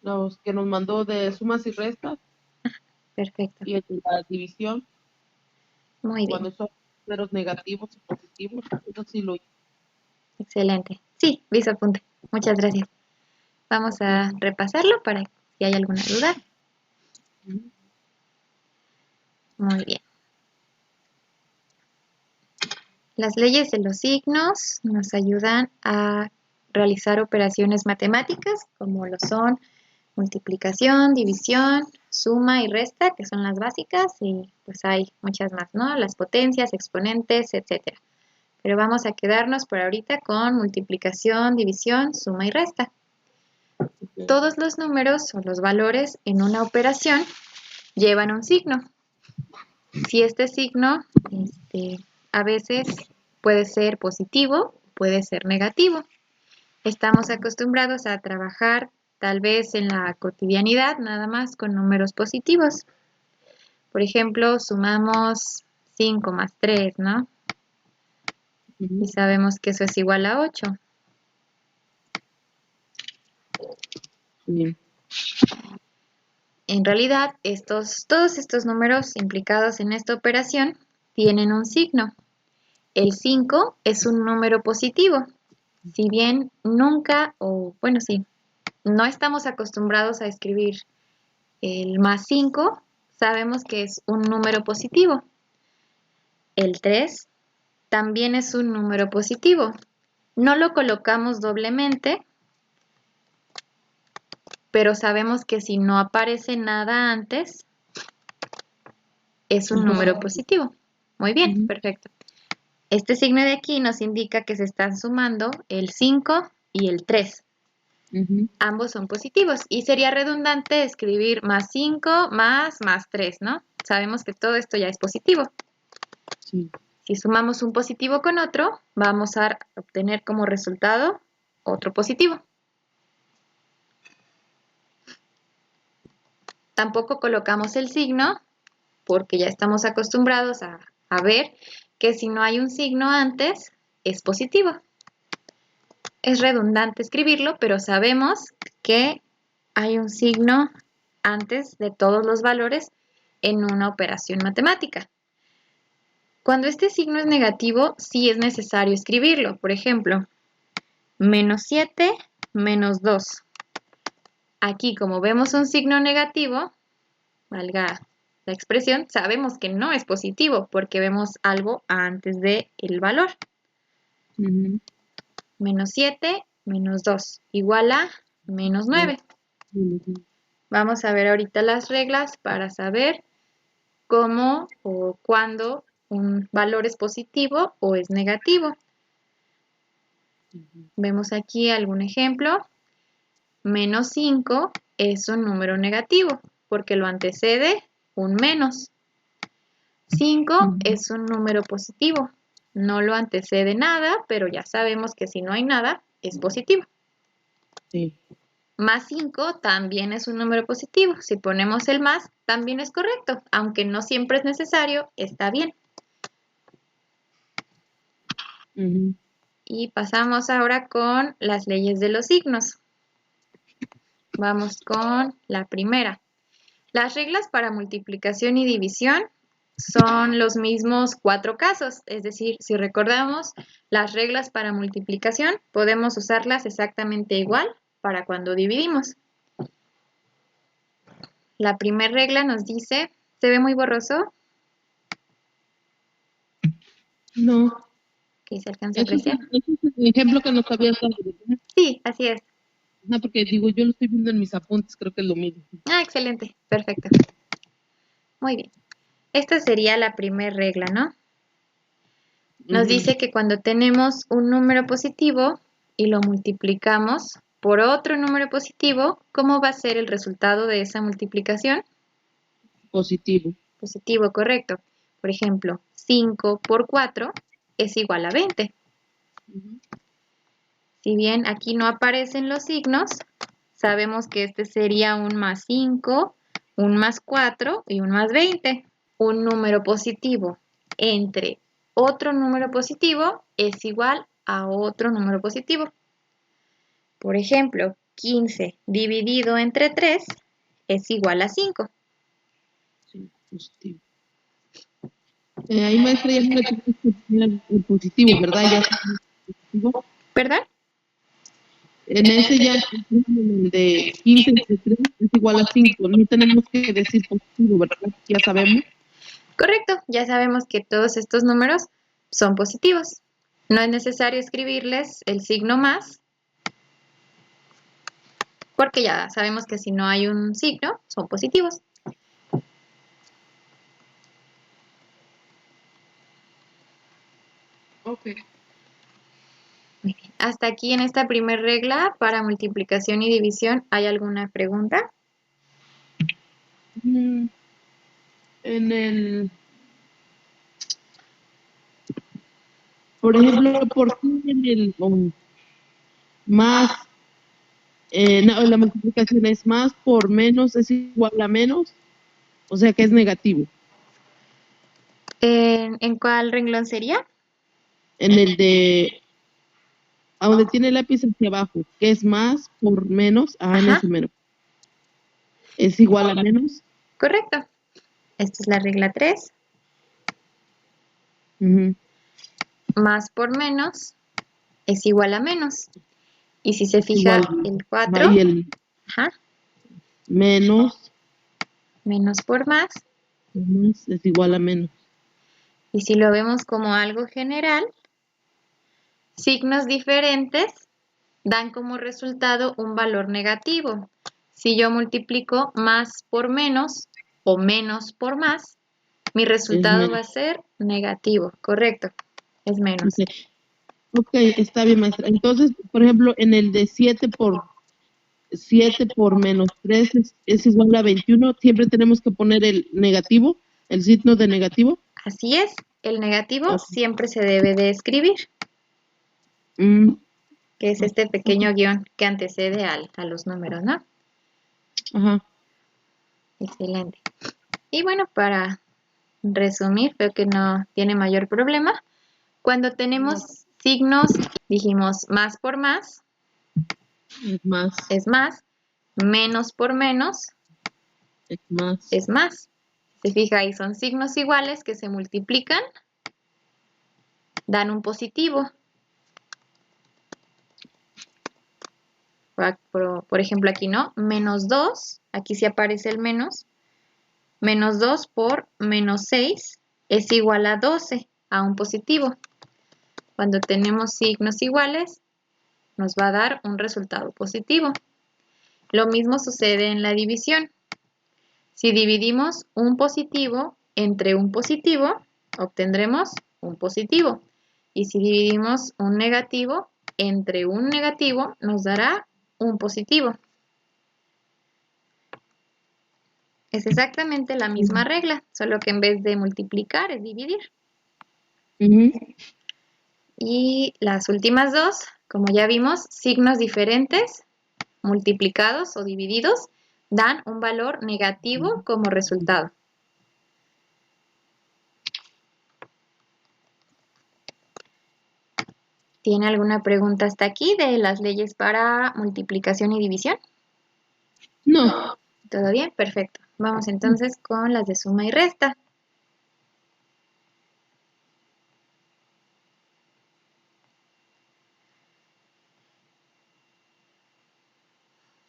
los que nos mandó de sumas y restas Perfecto. y el de la división, Muy bien. cuando son números negativos y positivos, eso sí lo hice. Excelente. Sí, vi su apunte. Muchas gracias. Vamos a repasarlo para si hay alguna duda. Ujú. Muy bien. Las leyes de los signos nos ayudan a realizar operaciones matemáticas, como lo son multiplicación, división, suma y resta, que son las básicas, y pues hay muchas más, ¿no? Las potencias, exponentes, etcétera. Pero vamos a quedarnos por ahorita con multiplicación, división, suma y resta. Todos los números o los valores en una operación llevan un signo. Si este signo a veces puede ser positivo, puede ser negativo. Estamos acostumbrados a trabajar tal vez en la cotidianidad nada más con números positivos. Por ejemplo, sumamos 5 más 3, ¿no? Y sabemos que eso es igual a 8. Sí. En realidad, todos estos números implicados en esta operación tienen un signo. El 5 es un número positivo. Si bien nunca, o bueno, sí, no estamos acostumbrados a escribir el más 5, sabemos que es un número positivo. El 3 también es un número positivo. No lo colocamos doblemente, pero sabemos que si no aparece nada antes, es un número positivo. Muy bien, perfecto. Este signo de aquí nos indica que se están sumando el 5 y el 3. Ambos son positivos y sería redundante escribir más 5 más 3, ¿no? Sabemos que todo esto ya es positivo. Sí. Si sumamos un positivo con otro, vamos a obtener como resultado otro positivo. Tampoco colocamos el signo porque ya estamos acostumbrados a ver que si no hay un signo antes, es positivo. Es redundante escribirlo, pero sabemos que hay un signo antes de todos los valores en una operación matemática. Cuando este signo es negativo, sí es necesario escribirlo. Por ejemplo, menos 7, menos 2. Aquí, como vemos un signo negativo, valga la expresión, sabemos que no es positivo porque vemos algo antes del valor. Menos 7, menos 2, igual a menos 9. Vamos a ver ahorita las reglas para saber cómo o cuándo un valor es positivo o es negativo. Vemos aquí algún ejemplo. Menos 5 es un número negativo porque lo antecede un menos. 5 es un número positivo. No lo antecede nada, pero ya sabemos que si no hay nada, es positivo. Sí. Más 5 también es un número positivo. Si ponemos el más, también es correcto. Aunque no siempre es necesario, está bien. Y pasamos ahora con las leyes de los signos. Vamos con la primera. Las reglas para multiplicación y división son los mismos 4 casos. Es decir, si recordamos las reglas para multiplicación, podemos usarlas exactamente igual para cuando dividimos. La primera regla nos dice, ¿se ve muy borroso? No, ¿Qué se alcanza a apreciar? ese es el ejemplo que nos habías dado, ¿verdad? Sí, así es. No, porque digo, yo lo estoy viendo en mis apuntes, creo que es lo mismo. Ah, excelente, perfecto. Muy bien. Esta sería la primera regla, ¿no? Nos Ujú. dice que cuando tenemos un número positivo y lo multiplicamos por otro número positivo, ¿cómo va a ser el resultado de esa multiplicación? Positivo. Positivo, correcto. Por ejemplo, 5 por 4 es igual a 20. Ujú. Si bien aquí no aparecen los signos, sabemos que este sería un más 5, un más 4 y un más 20. Un número positivo entre otro número positivo es igual a otro número positivo. Por ejemplo, 15 dividido entre 3 es igual a 5. Sí, positivo. Ahí, maestra, ya no le tenemos que poner el positivo, ¿verdad? Ya está el positivo. ¿Verdad? En ese ya, el de 15 entre 3 es igual a 5. No tenemos que decir positivo, ¿verdad? Ya sabemos. Correcto, ya sabemos que todos estos números son positivos. No es necesario escribirles el signo más, porque ya sabemos que si no hay un signo, son positivos. Ok. Muy bien. Hasta aquí en esta primera regla para multiplicación y división, ¿hay alguna pregunta? Mm, En el, por ejemplo, ¿por qué en el más, no, la multiplicación es más por menos es igual a menos? O sea que es negativo. ¿En cuál renglón sería? En el de, a donde tiene el lápiz hacia abajo, que es más por menos, en Ajá, ese menos, es igual a menos. correcto. Esta es la regla 3. Ujú. Más por menos es igual a menos. Y si se Es fija igual, el y 4, el ajá, menos, menos por menos es igual a menos. y si lo vemos como algo general, signos diferentes dan como resultado un valor negativo. Si yo multiplico más por menos o menos por más, mi Es resultado va menos. a ser negativo, correcto, es menos. Ok, ok, está bien, maestra. Entonces, por ejemplo, en el de 7 por menos 3 es igual a 21. Siempre tenemos que poner el negativo, el signo de negativo. Así es, el negativo Ok. siempre se debe de escribir, Mm, que es este ok. pequeño guión que antecede a los números, ¿no? Ajá. Excelente. Y bueno, para resumir, veo que no tiene mayor problema. Cuando No, tenemos signos, dijimos más por más es más, es más, menos por menos es más. es más. Se fija ahí, son signos iguales que se multiplican, dan un positivo. Por ejemplo, aquí no, menos 2, aquí sí aparece el menos. Menos 2 por menos 6 es igual a 12, a un positivo. Cuando tenemos signos iguales, nos va a dar un resultado positivo. Lo mismo sucede en la división. Si dividimos un positivo entre un positivo, obtendremos un positivo. Y si dividimos un negativo entre un negativo, nos dará un positivo. Es exactamente la misma regla, solo que en vez de multiplicar es dividir. Ujú. Y las últimas dos, como ya vimos, signos diferentes, multiplicados o divididos, dan un valor negativo como resultado. ¿Tiene alguna pregunta hasta aquí de las leyes para multiplicación y división? No. ¿Todo bien? Perfecto. Vamos entonces con las de suma y resta.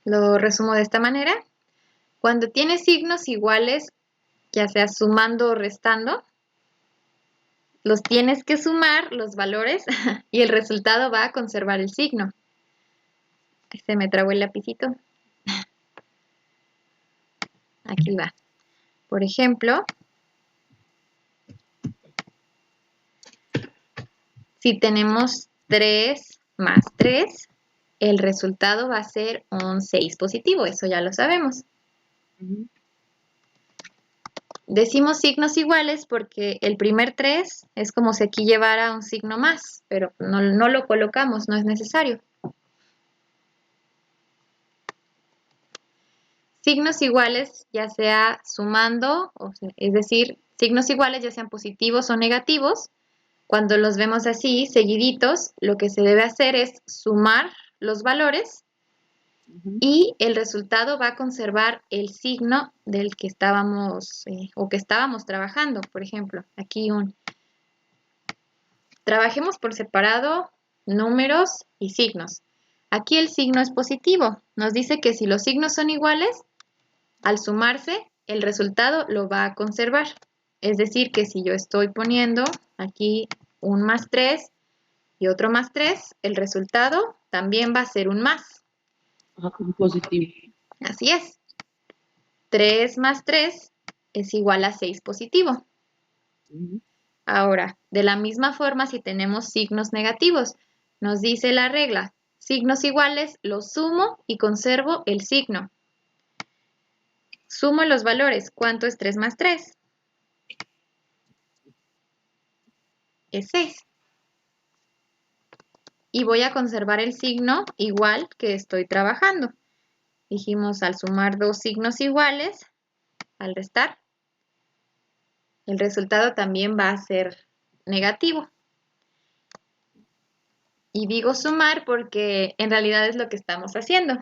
Lo resumo de esta manera. Cuando tienes signos iguales, ya sea sumando o restando, los tienes que sumar, los valores, y el resultado va a conservar el signo. Se me trabó el lapicito. Aquí va. Por ejemplo, si tenemos 3 más 3, el resultado va a ser un 6 positivo, eso ya lo sabemos. Decimos signos iguales porque el primer 3 es como si aquí llevara un signo más, pero no lo colocamos, no es necesario. Signos iguales, ya sea sumando, es decir, signos iguales ya sean positivos o negativos, cuando los vemos así, seguiditos, lo que se debe hacer es sumar los valores y el resultado va a conservar el signo del que estábamos o que estábamos trabajando. Por ejemplo, aquí trabajemos por separado números y signos. Aquí el signo es positivo. Nos dice que si los signos son iguales, al sumarse, el resultado lo va a conservar. Es decir, que si yo estoy poniendo aquí un más 3 y otro más 3, el resultado también va a ser un más. Un positivo. Así es. 3 más 3 es igual a 6 positivo. Ahora, de la misma forma, si tenemos signos negativos, nos dice la regla, signos iguales, los sumo y conservo el signo. Sumo los valores. ¿Cuánto es 3 más 3? Es 6. Y voy a conservar el signo igual que estoy trabajando. Dijimos al sumar dos signos iguales, al restar, el resultado también va a ser negativo. Y digo sumar porque en realidad es lo que estamos haciendo.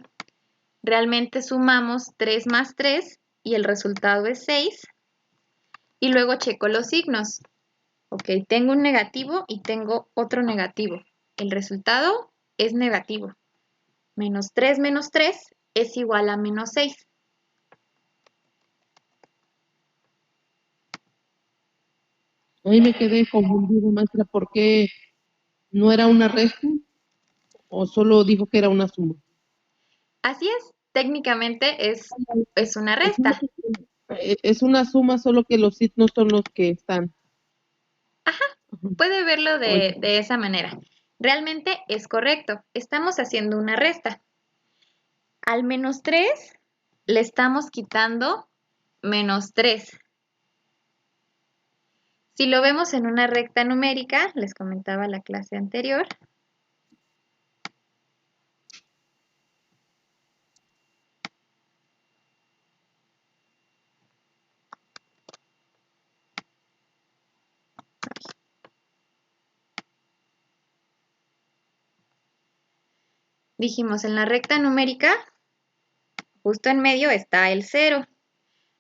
Realmente sumamos 3 más 3 y el resultado es 6. Y luego checo los signos. Ok, tengo un negativo y tengo otro negativo. El resultado es negativo. Menos 3 es igual a menos 6. Ahí me quedé confundido, maestra, ¿por qué no era una resta o solo dijo que era una suma? Así es, técnicamente es una resta. Es una suma, solo que los signos son los que están. Ajá, puede verlo Oye, de esa manera. Realmente es correcto, estamos haciendo una resta. Al menos 3 le estamos quitando menos 3. Si lo vemos en una recta numérica, les comentaba la clase anterior, dijimos en la recta numérica, justo en medio está el 0.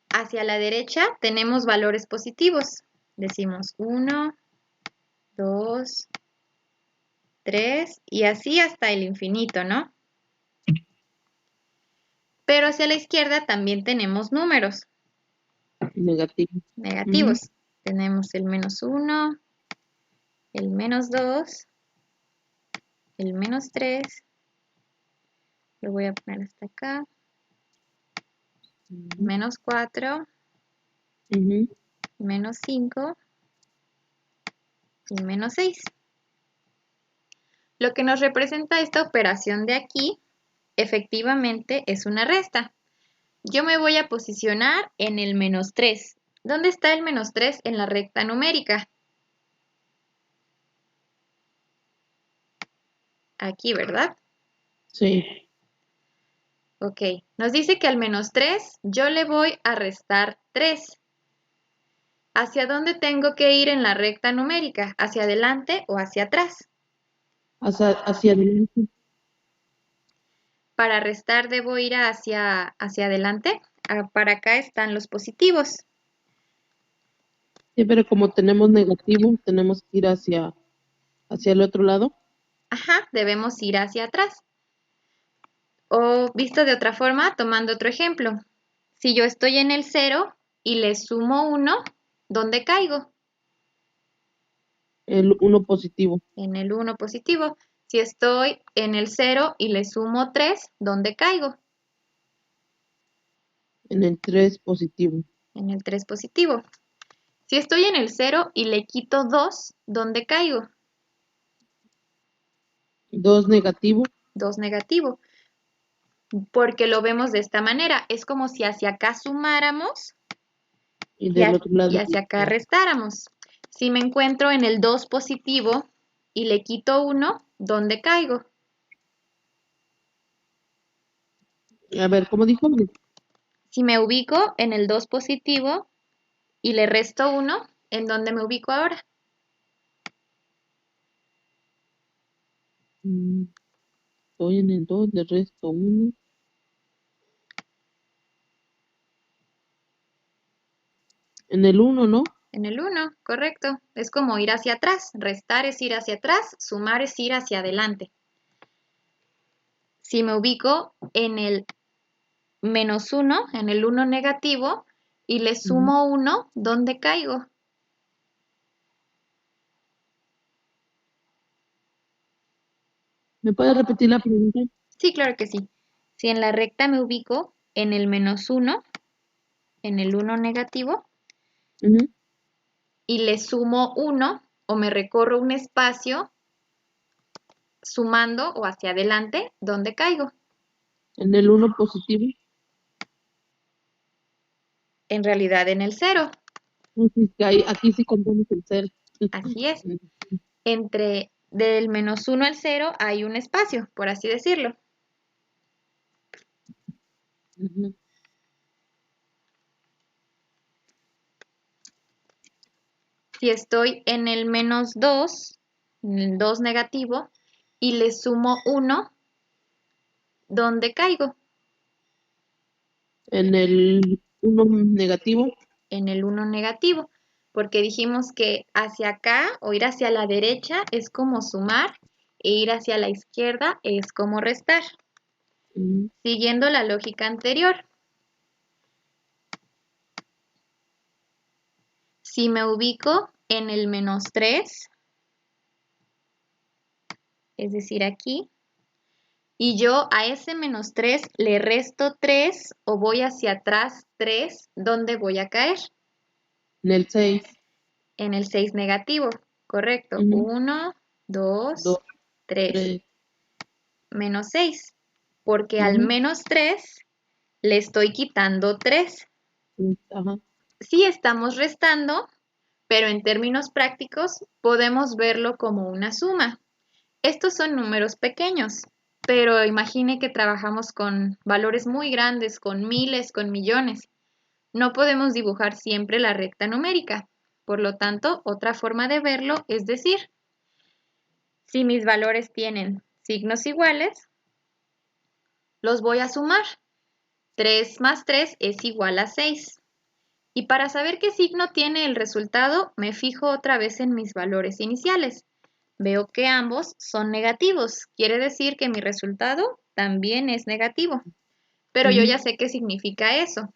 Hacia la derecha tenemos valores positivos. Decimos 1, 2, 3 y así hasta el infinito, ¿no? Pero hacia la izquierda también tenemos números negativo. negativos. Tenemos el menos 1, el menos 2, el menos 3. Lo voy a poner hasta acá. Menos 4, menos 5 y menos 6. Lo que nos representa esta operación de aquí, efectivamente, es una resta. Yo me voy a posicionar en el menos 3. ¿Dónde está el menos 3 en la recta numérica? Aquí, ¿verdad? Sí. Ok, nos dice que al menos 3 yo le voy a restar 3. ¿Hacia dónde tengo que ir en la recta numérica? ¿Hacia adelante o hacia atrás? Hacia adelante. Para restar debo ir hacia adelante. Para acá están los positivos. Sí, pero como tenemos negativo, tenemos que ir hacia el otro lado. Ajá, debemos ir hacia atrás. O visto de otra forma, tomando otro ejemplo. Si yo estoy en el 0 y le sumo 1, ¿dónde caigo? El uno positivo. En el 1 positivo. Si estoy en el 0 y le sumo 3, ¿dónde caigo? En el 3 positivo. En el 3 positivo. Si estoy en el 0 y le quito 2, ¿dónde caigo? 2 negativo. 2 negativo. Porque lo vemos de esta manera. Es como si hacia acá sumáramos Y del otro lado. y hacia acá restáramos. Si me encuentro en el 2 positivo y le quito 1, ¿dónde caigo? A ver, ¿cómo dijo? Si me ubico en el 2 positivo y le resto 1, ¿en dónde me ubico ahora? Estoy en el 2, le resto 1. En el 1, ¿no? En el 1, correcto. Es como ir hacia atrás. Restar es ir hacia atrás, sumar es ir hacia adelante. Si me ubico en el -1, en el 1 negativo, y le sumo 1, ¿dónde caigo? ¿Me puede repetir la pregunta? Sí, claro que sí. Si en la recta me ubico en el -1, en el 1 negativo, Ujú. y le sumo 1, o me recorro un espacio sumando o hacia adelante, ¿dónde caigo? En el 1 positivo. En realidad en el 0. Entonces, aquí sí contamos el 0. Así es. Entre del -1 al 0 hay un espacio, por así decirlo. Ujú. Si estoy en el -2, en el 2 negativo, y le sumo 1, ¿dónde caigo? En el 1 negativo. En el 1 negativo, porque dijimos que hacia acá o ir hacia la derecha es como sumar e ir hacia la izquierda es como restar. Ujú. Siguiendo la lógica anterior, si me ubico en el -3, es decir, aquí, y yo a ese -3 le resto 3 o voy hacia atrás 3, ¿dónde voy a caer? En el 6. En el 6 negativo, correcto. Ujú. 1, 2, 2, 3, 3. -6, porque al Ujú. -3 le estoy quitando 3. Ajá. Sí estamos restando, pero en términos prácticos podemos verlo como una suma. Estos son números pequeños, pero imagine que trabajamos con valores muy grandes, con miles, con millones. No podemos dibujar siempre la recta numérica. Por lo tanto, otra forma de verlo es decir, si mis valores tienen signos iguales, los voy a sumar. 3 más 3 es igual a 6. Y para saber qué signo tiene el resultado, me fijo otra vez en mis valores iniciales. Veo que ambos son negativos. Quiere decir que mi resultado también es negativo. Pero yo ya Ujú. sé qué significa eso,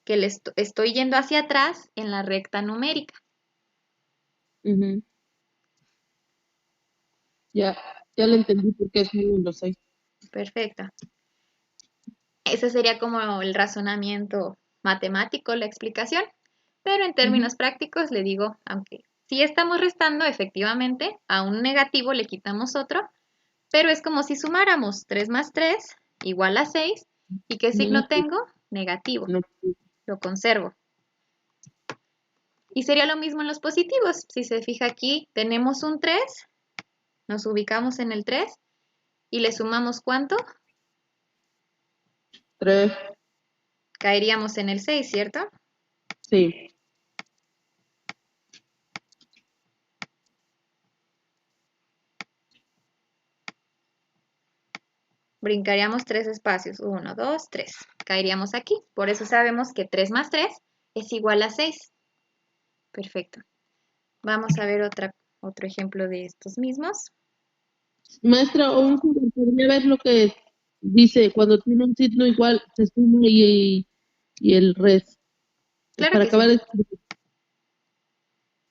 que estoy yendo hacia atrás en la recta numérica. Ujú. Ya, ya le entendí por qué es uno en los 6. Perfecto. Ese sería como el razonamiento matemático, la explicación. Pero en Ujú. términos prácticos le digo, aunque sí estamos restando, efectivamente, a un negativo le quitamos otro, pero es como si sumáramos 3 más 3 igual a 6. ¿Y qué signo No, pues, tengo? Negativo. no. Lo conservo. Y sería lo mismo en los positivos. Si se fija aquí, tenemos un 3, nos ubicamos en el 3 y le sumamos ¿cuánto? 3. Caeríamos en el 6, ¿cierto? Sí. Brincaríamos 3 espacios. 1, 2, 3. Caeríamos aquí. Por eso sabemos que 3 más 3 es igual a 6. Perfecto. Vamos a ver otro ejemplo de estos mismos. Maestra, o un joven podría ver lo que dice cuando tiene un signo igual, se suma y el res. Claro Para que sí. acabar,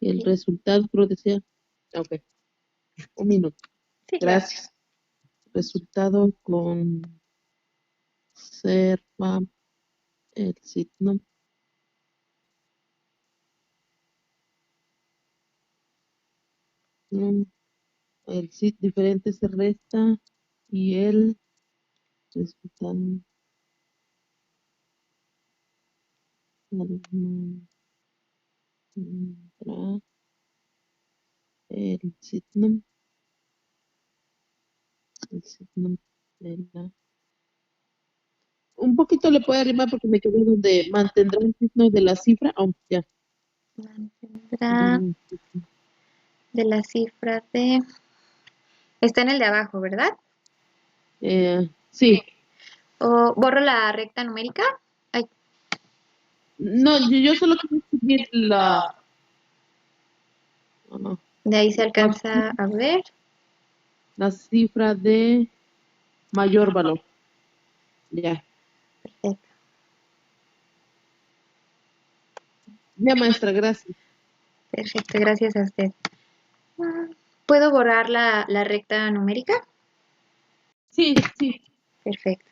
El resultado, creo decía. Ok, un minuto. Sí, claro. Gracias. Resultado conserva el signo. El sit diferente se resta y el resultado saldrá el signo, el signo de la... Un poquito le puede arrimar porque me quedé donde mantendrá el signo de la cifra, aunque ya. Mantendrá de la cifra de... Está en el de abajo, ¿verdad? Sí. ¿O borro la recta numérica? Ay, No, yo solo quiero escribir de ahí se alcanza a ver. la cifra de mayor valor. Ya. Perfecto. Ya, maestra, gracias. Perfecto, gracias a usted. ¿Puedo borrar la recta numérica? Sí, sí. Perfecto.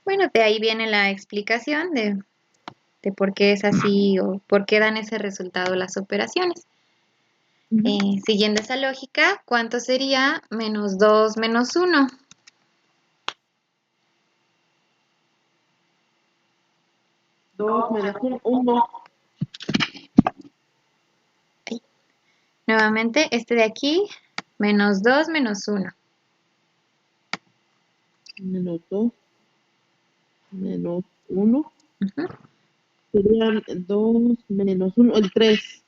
Bueno, de ahí viene la explicación de por qué es así o por qué dan ese resultado las operaciones. Siguiendo esa lógica, ¿cuánto sería menos 2 menos 1? Dos menos uno. Nuevamente, este de aquí, menos 2 menos 1. Menos 2 menos 1. Ujú. Serían 2 menos 1, el 3.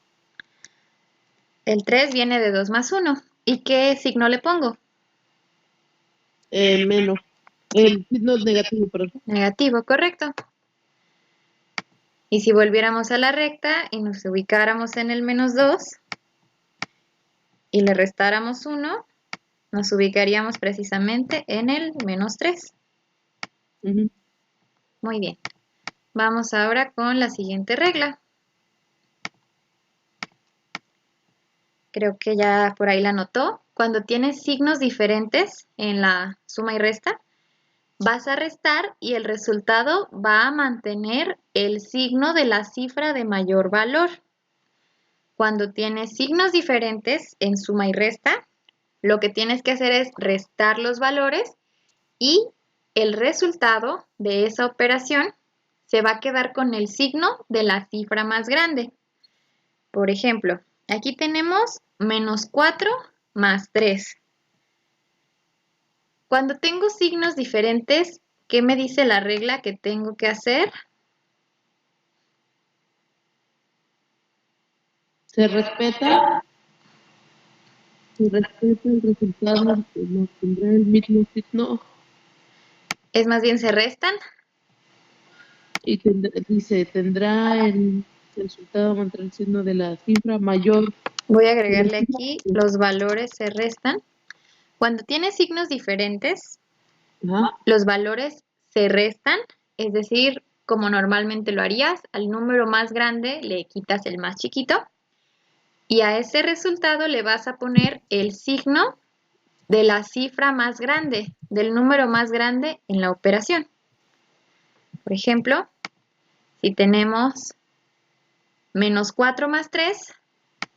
El 3 viene de 2 más 1. ¿Y qué signo le pongo? Menos. El signo negativo, perdón. Negativo, correcto. Y si volviéramos a la recta y nos ubicáramos en el menos 2 y le restáramos 1, nos ubicaríamos precisamente en el menos 3. Ujú. Muy bien. Vamos ahora con la siguiente regla. Creo que ya por ahí la notó. Cuando tienes signos diferentes en la suma y resta, vas a restar y el resultado va a mantener el signo de la cifra de mayor valor. Cuando tienes signos diferentes en suma y resta, lo que tienes que hacer es restar los valores y el resultado de esa operación se va a quedar con el signo de la cifra más grande. Por ejemplo, aquí tenemos menos 4 más 3. Cuando tengo signos diferentes, ¿qué me dice la regla que tengo que hacer? Se respeta, se respeta el resultado, no tendrá el mismo signo Es más bien se restan. y dice, tendrá el resultado contra el signo de la cifra mayor. Voy a agregarle aquí los valores se restan. Cuando tienes signos diferentes, Ajá. los valores se restan, es decir, como normalmente lo harías, al número más grande le quitas el más chiquito y a ese resultado le vas a poner el signo de la cifra más grande, del número más grande en la operación. Por ejemplo, si tenemos menos 4 más 3,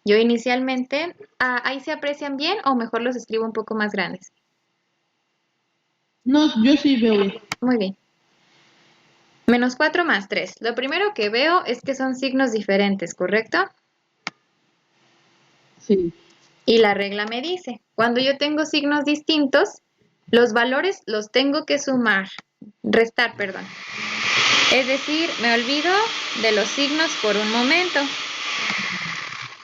yo inicialmente, ahí se aprecian bien o mejor los escribo un poco más grandes. No, yo sí veo bien. Muy bien. Menos 4 más 3. Lo primero que veo es que son signos diferentes, ¿correcto? Sí. Y la regla me dice, cuando yo tengo signos distintos, los valores los tengo que restar, perdón. Es decir, me olvido de los signos por un momento.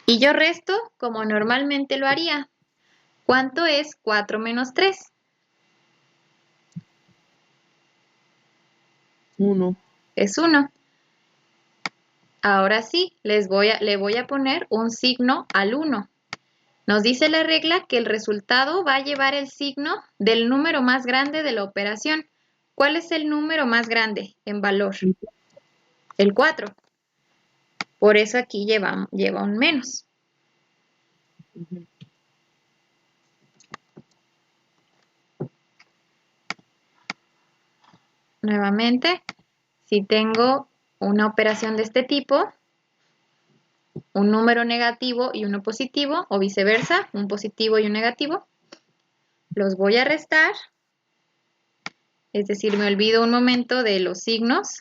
Y yo resto como normalmente lo haría. ¿Cuánto es 4 menos 3? 1. Es 1. Ahora sí, le voy a poner un signo al 1. Nos dice la regla que el resultado va a llevar el signo del número más grande de la operación. ¿Cuál es el número más grande en valor? El 4. Por eso aquí lleva un menos. Ujú. Nuevamente, si tengo una operación de este tipo, un número negativo y uno positivo, o viceversa, un positivo y un negativo, los voy a restar, es decir, me olvido un momento de los signos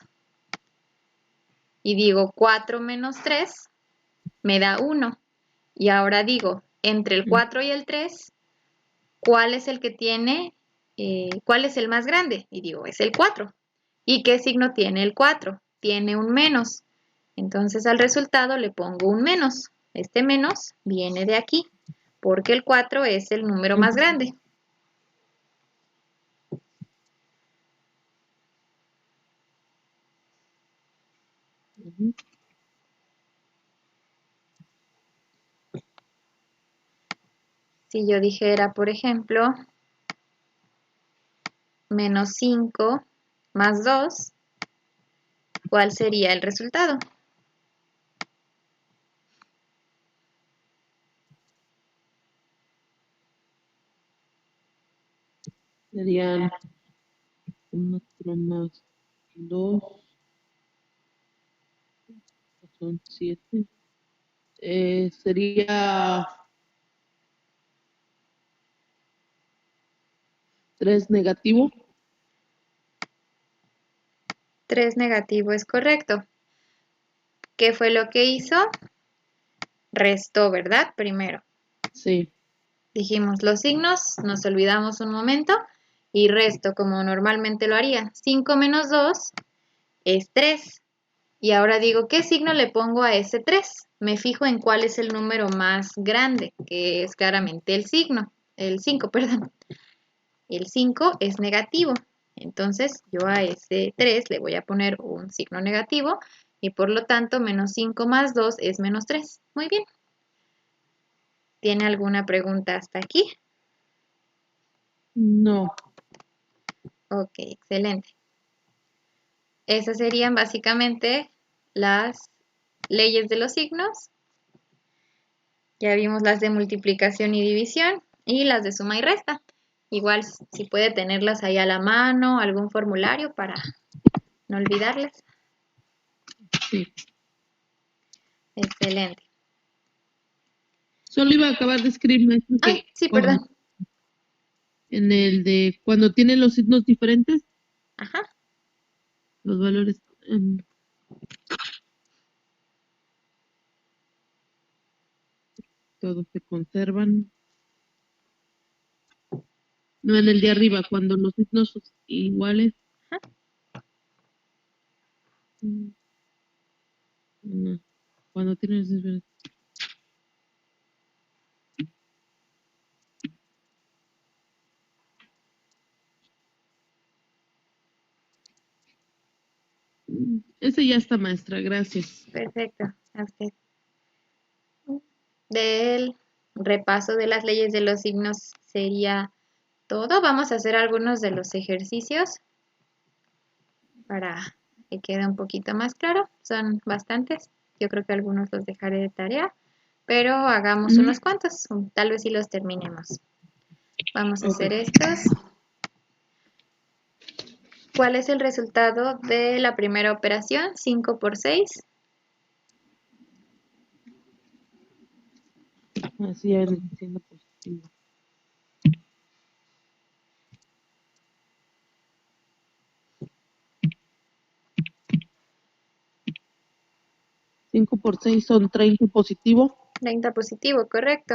y digo 4 menos 3 me da 1. Y ahora digo, entre el 4 y el 3, ¿cuál es el que tiene, cuál es el más grande? Y digo, es el 4. ¿Y qué signo tiene el 4? Tiene un menos. Entonces al resultado le pongo un menos. Este menos viene de aquí, porque el 4 es el número más grande. Ujú. Si yo dijera, por ejemplo, menos 5 más 2, ¿cuál sería el resultado? Serían 1 más 2, son 7. Sería 3 negativo. 3 negativo es correcto. ¿Qué fue lo que hizo? Restó, ¿verdad? Primero. Sí. Dijimos los signos, nos olvidamos un momento y resto como normalmente lo haría. 5 menos 2 es 3. Y ahora digo, ¿qué signo le pongo a ese 3? Me fijo en cuál es el número más grande, que es claramente el 5, perdón. El 5 es negativo. Entonces yo a ese 3 le voy a poner un signo negativo y por lo tanto menos 5 más 2 es menos 3. Muy bien. ¿Tiene alguna pregunta hasta aquí? No. Ok, excelente. Esas serían básicamente las leyes de los signos. Ya vimos las de multiplicación y división y las de suma y resta. Igual si puede tenerlas ahí a la mano, algún formulario para no olvidarlas. Sí. Excelente. Solo iba a acabar de escribir, maestro, Ay, que sí, cuando, perdón. en el de cuando tienen los signos diferentes, Ajá. los valores todos se conservan. No, en el de arriba, cuando los signos son iguales. Ajá. mm, no, cuando tienen los diferentes. Ese ya está, maestra, gracias. Perfecto. A usted. Del repaso de las leyes de los signos sería todo. Vamos a hacer algunos de los ejercicios para que quede un poquito más claro. Son bastantes. Yo creo que algunos los dejaré de tarea, pero hagamos Mm, unos cuantos. Tal vez si los terminemos. Vamos a ok. hacer estos. ¿Cuál es el resultado de la primera operación? 5 por 6. Así ya viene siendo positivo. 5 por 6 son 30 positivo. 30 positivo, correcto.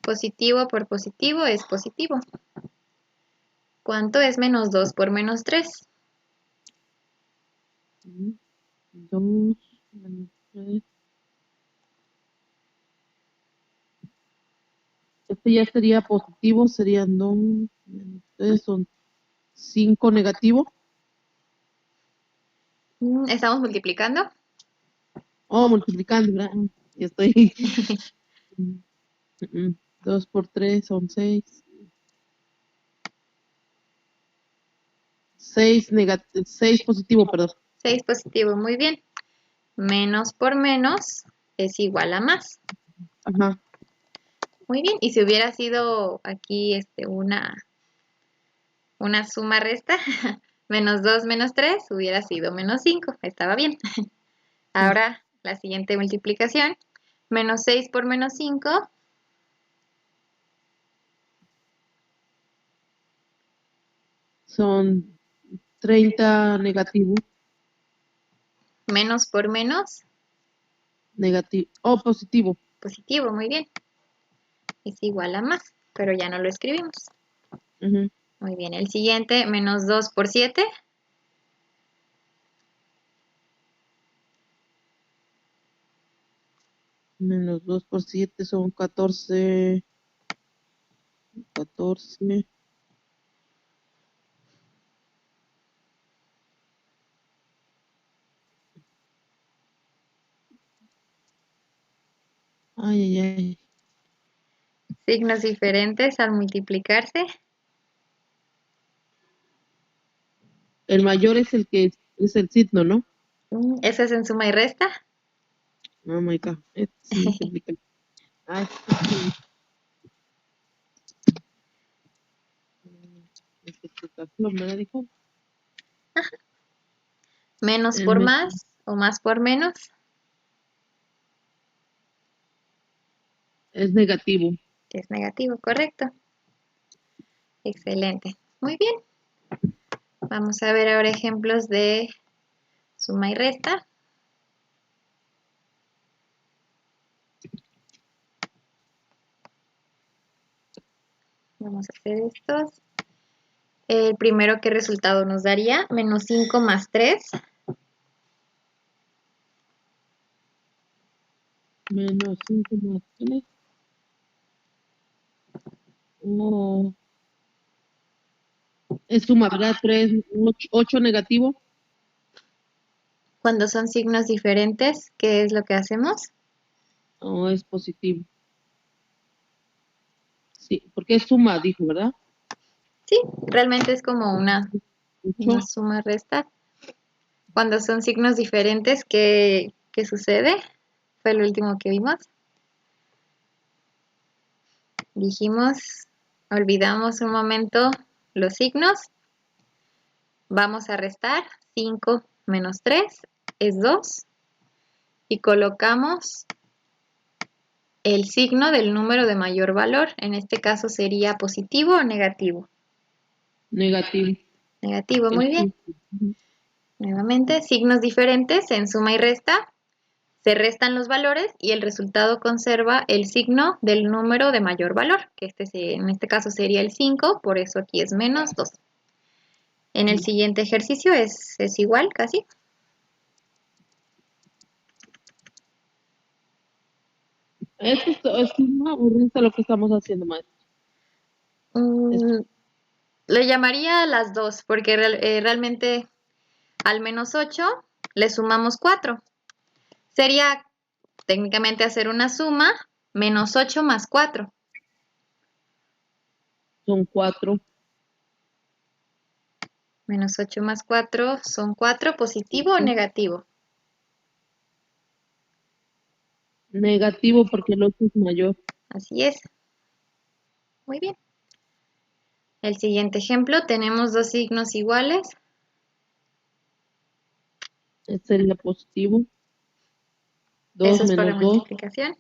Positivo por positivo es positivo. ¿Cuánto es menos 2 por menos 3? 2 menos 3. Este ya sería positivo, serían 2 menos 3, son 5 negativo. ¿Estamos multiplicando? Oh, multiplicando, ¿verdad? Ya estoy. 2 por 3 son 6. 6 positivo, perdón. 6 positivo, muy bien. Menos por menos es igual a más. Ajá. Muy bien, y si hubiera sido aquí una suma resta, menos 2 menos 3 hubiera sido menos 5, estaba bien. Sí. Ahora la siguiente multiplicación, menos 6 por menos 5, Son 30 negativo, menos por menos, negativo, o positivo. positivo, muy bien, es igual a más, pero ya no lo escribimos. Ujú. Muy bien, el siguiente, menos 2 por 7, Menos 2 por 7 son 14. 14. Ay, ay, ay. signos diferentes al multiplicarse. El mayor es el que es el signo, ¿no? Eso es en suma y resta. Oh my God. Este se multiplica. Ay, sí. Multiplicación, ¿me la dijo? Menos El por menor más o más por menos es negativo. es negativo, correcto. Excelente. Muy bien. Vamos a ver ahora ejemplos de suma y resta. Vamos a hacer estos. El primero, ¿qué resultado nos daría? Menos 5 más 3. Menos 5 más 3. Oh, es suma, ¿verdad? 3, 8 negativo. Cuando son signos diferentes, ¿qué es lo que hacemos? O es positivo. Sí, porque es suma, dijo, ¿verdad? Sí, realmente es como una 8 suma resta. Cuando son signos diferentes, ¿qué sucede? Fue el último que vimos. Dijimos, olvidamos un momento los signos. Vamos a restar. 5 menos 3 es 2. Y colocamos el signo del número de mayor valor. En este caso sería positivo o negativo. negativo. Negativo, muy Es bien. justo. Ujú. Nuevamente, signos diferentes en suma y resta. Se restan los valores y el resultado conserva el signo del número de mayor valor, que en este caso sería el 5, por eso aquí es menos 2. En el siguiente ejercicio es igual casi. Es suma o resta lo que estamos haciendo, maestro. Es Mm, le llamaría a las dos, porque realmente al menos 8 le sumamos 4. Sería técnicamente hacer una suma, menos 8 más 4. Son 4. Menos 8 más 4 son 4, positivo o negativo. Negativo porque el 8 es mayor. Así es. Muy bien. El siguiente ejemplo, tenemos dos signos iguales. Este sería positivo. 2 Eso es para menos 2. multiplicación.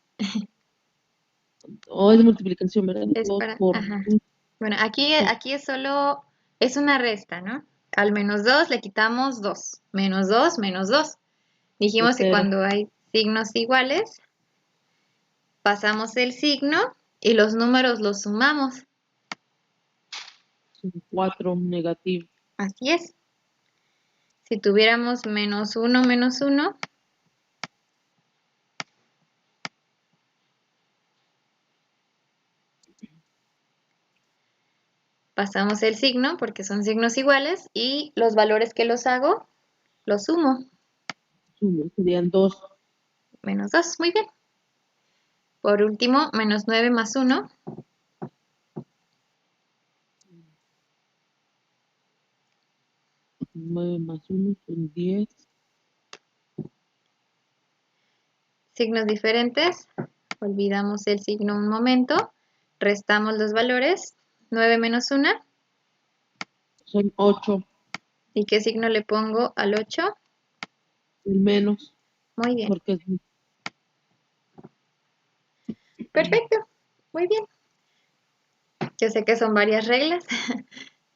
O es multiplicación, ¿verdad? Es 2 para, por ajá. 2. Bueno, aquí es solo, es una resta, ¿no? Al menos 2 le quitamos 2. Menos 2, menos 2. Es Dijimos que 0. cuando hay signos iguales, pasamos el signo y los números los sumamos. Son 4 negativo. Así es. Si tuviéramos menos uno, 'pasamos el signo porque son signos iguales y los valores que los hago, los sumo. Sumo, serían 2. Menos 2, muy bien. Por último, menos 9 más 1. 9 más 1 son 10. signos diferentes. Olvidamos el signo un momento. Restamos los valores. 9 menos 1. Son 8. ¿Y qué signo le pongo al 8? El menos. Muy bien. Porque es... Perfecto. Muy bien. Yo sé que son varias reglas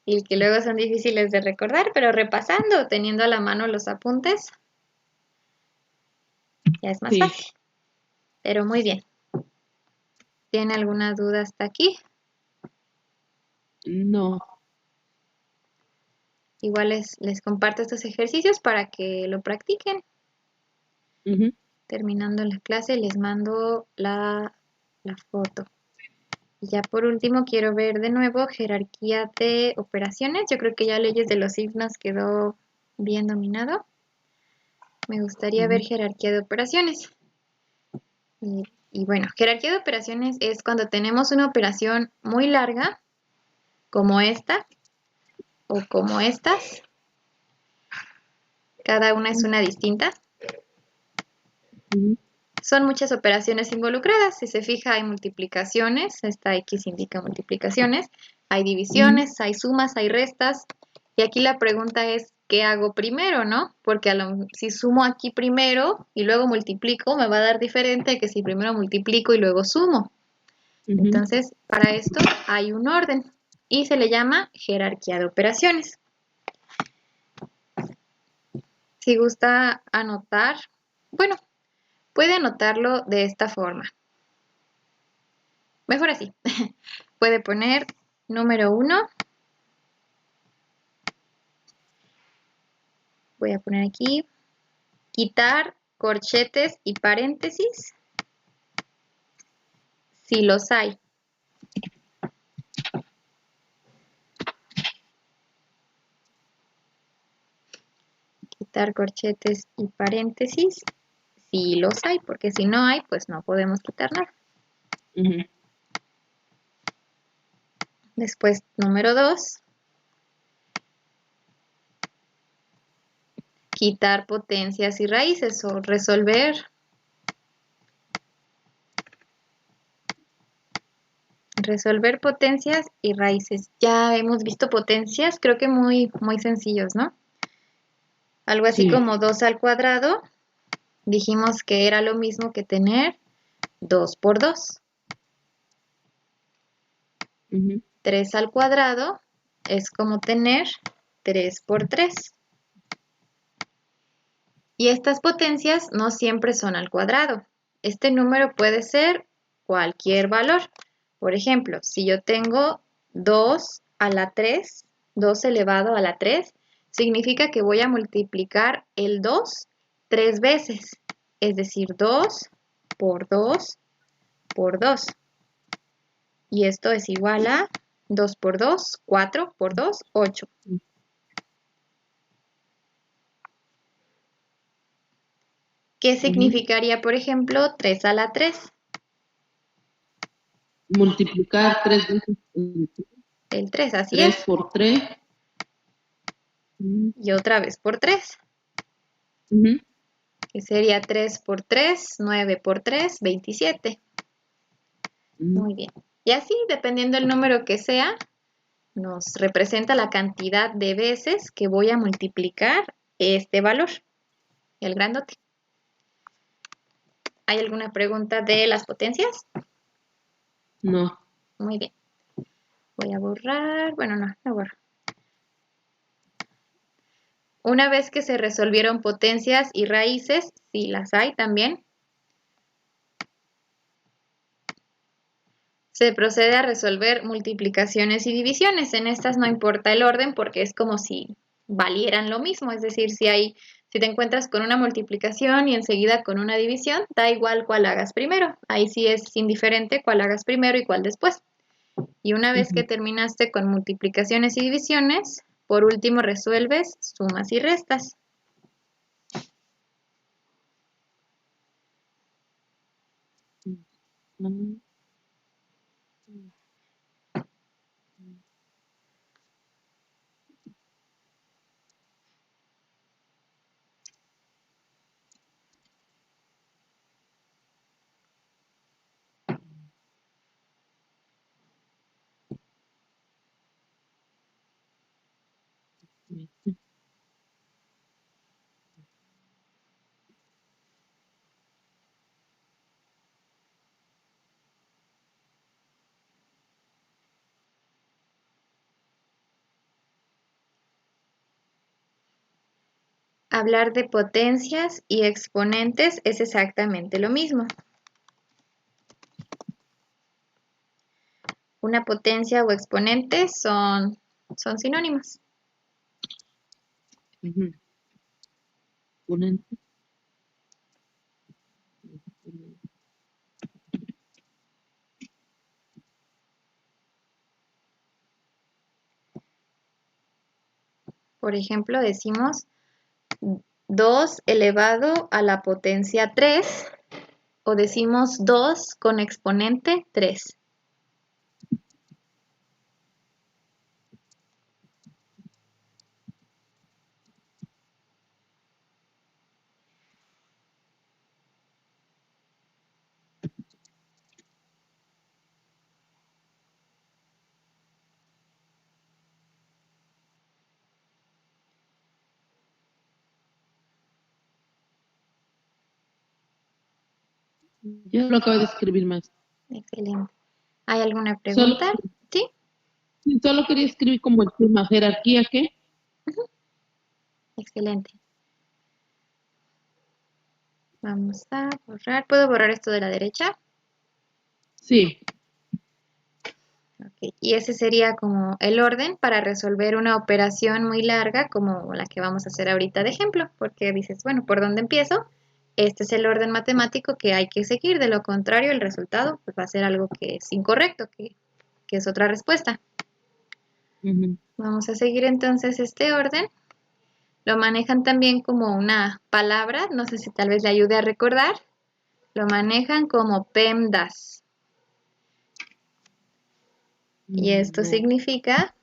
y que luego son difíciles de recordar, pero repasando, teniendo a la mano los apuntes, ya es más Sí. fácil. Pero muy bien. ¿Tiene alguna duda hasta aquí? No. Igual les comparto estos ejercicios para que lo practiquen. Terminando la clase les mando la foto. Y ya por último quiero ver de nuevo jerarquía de operaciones. Yo creo que ya leyes de los signos quedó bien dominado. Me gustaría ver jerarquía de operaciones. Y bueno, jerarquía de operaciones es cuando tenemos una operación muy larga, como esta o como estas. Cada una es una distinta. Son muchas operaciones involucradas. Si se fija, hay multiplicaciones. Esta X indica multiplicaciones. Hay divisiones, hay sumas, hay restas. Y aquí la pregunta es, ¿qué hago primero, no? Porque si sumo aquí primero y luego multiplico, me va a dar diferente que si primero multiplico y luego sumo. Entonces, para esto hay un orden y se le llama jerarquía de operaciones. Si gusta anotar, bueno, puede anotarlo de esta forma. Mejor así. Puede poner número 1. Voy a poner aquí, quitar corchetes y paréntesis, si los hay. Quitar corchetes y paréntesis, si los hay, porque si no hay, pues no podemos quitar nada. Después, número 2. Quitar potencias y raíces o resolver. Resolver potencias y raíces. Ya hemos visto potencias, creo que muy sencillos, ¿no? Algo así como 2 al cuadrado. Dijimos que era lo mismo que tener 2 por 2. 3 al cuadrado es como tener 3 por 3. Y estas potencias no siempre son al cuadrado. Este número puede ser cualquier valor. Por ejemplo, si yo tengo 2 a la 3, 2 elevado a la 3, significa que voy a multiplicar el 2 3 veces. Es decir, 2 por 2 por 2. Y esto es igual a 2 por 2, 4 por 2, 8. ¿Qué significaría, por ejemplo, 3 a la 3? Multiplicar 3 veces el 3, así 3 es. por 3. Y otra vez por 3. Que sería 3 por 3, 9 por 3, 27. Muy bien. Y así, dependiendo del número que sea, nos representa la cantidad de veces que voy a multiplicar este valor, el grandote. ¿Hay alguna pregunta de las potencias? No. Muy bien. Voy a borrar. Bueno, no borro. Una vez que se resolvieron potencias y raíces, si las hay también, se procede a resolver multiplicaciones y divisiones. En estas no importa el orden porque es como si valieran lo mismo. Es decir, si te encuentras con una multiplicación y enseguida con una división, da igual cuál hagas primero. Ahí sí es indiferente cuál hagas primero y cuál después. Y una vez que terminaste con multiplicaciones y divisiones, por último resuelves sumas y restas. Hablar de potencias y exponentes es exactamente lo mismo. Una potencia o exponente son sinónimos. Exponente. Por ejemplo, decimos 2 elevado a la potencia 3 o decimos 2 con exponente 3. Yo lo acabo de escribir más. Excelente. ¿Hay alguna Solo, pregunta? ¿Sí? solo quería escribir como el tema jerarquía, ¿qué? Excelente. Vamos a borrar. ¿Puedo borrar esto de la derecha? Sí. Okay. Y ese sería como el orden para resolver una operación muy larga como la que vamos a hacer ahorita de ejemplo, porque dices, bueno, ¿por dónde empiezo? Este es el orden matemático que hay que seguir, de lo contrario el resultado pues, va a ser algo que es incorrecto, que es otra respuesta. Vamos a seguir entonces este orden. Lo manejan también como una palabra, no sé si tal vez le ayude a recordar. Lo manejan como PEMDAS. Y esto No. significa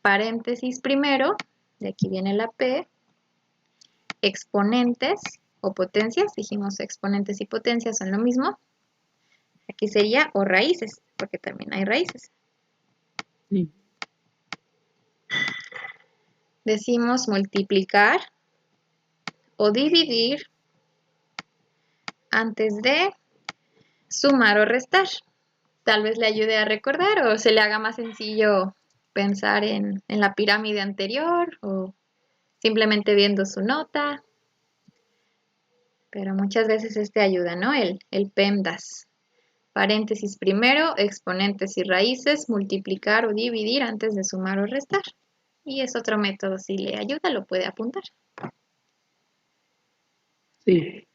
paréntesis primero, de aquí viene la P, exponentes o potencias, dijimos exponentes y potencias son lo mismo. Aquí sería o raíces, porque también hay raíces. Sí. Decimos multiplicar o dividir antes de sumar o restar. Tal vez le ayude a recordar o se le haga más sencillo pensar en la pirámide anterior o simplemente viendo su nota. Pero muchas veces este ayuda, ¿no? El PEMDAS. Paréntesis primero, exponentes y raíces, multiplicar o dividir antes de sumar o restar. Y es otro método, si le ayuda, lo puede apuntar. Sí.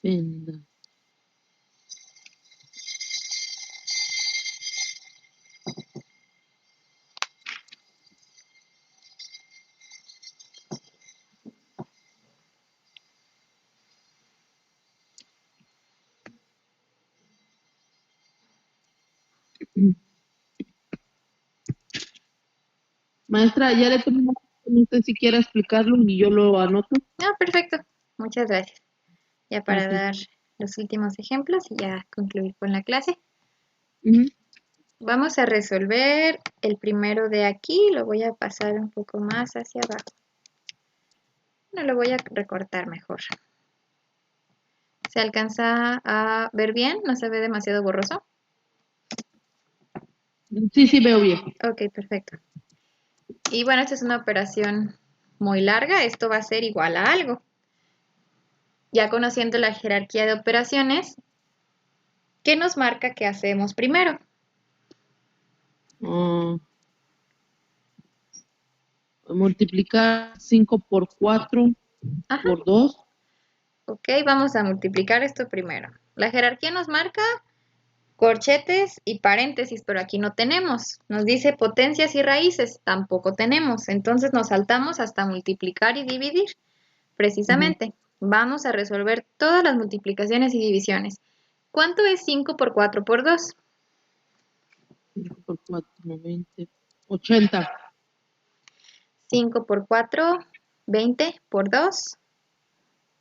Penda. Maestra, ya le tomé, no sé si quiera explicarlo y yo lo anoto. Ah, perfecto. Muchas gracias. Ya para Ok. dar los últimos ejemplos y ya concluir con la clase. Ujú. Vamos a resolver el primero de aquí. Lo voy a pasar un poco más hacia abajo. No lo voy a recortar mejor. ¿Se alcanza a ver bien? ¿No se ve demasiado borroso? Sí, sí, veo bien. Ok, perfecto. Y bueno, esta es una operación muy larga. Esto va a ser igual a algo. Ya conociendo la jerarquía de operaciones, ¿qué nos marca que hacemos primero? Ah, multiplicar 5 por 4 Ajá. por 2. Ok, vamos a multiplicar esto primero. La jerarquía nos marca corchetes y paréntesis, pero aquí no tenemos. Nos dice potencias y raíces, tampoco tenemos. Entonces nos saltamos hasta multiplicar y dividir. Precisamente, vamos a resolver todas las multiplicaciones y divisiones. ¿Cuánto es 5 por 4 por 2? 5 por 4, 20. 80. 5 por 4, 20 por 2,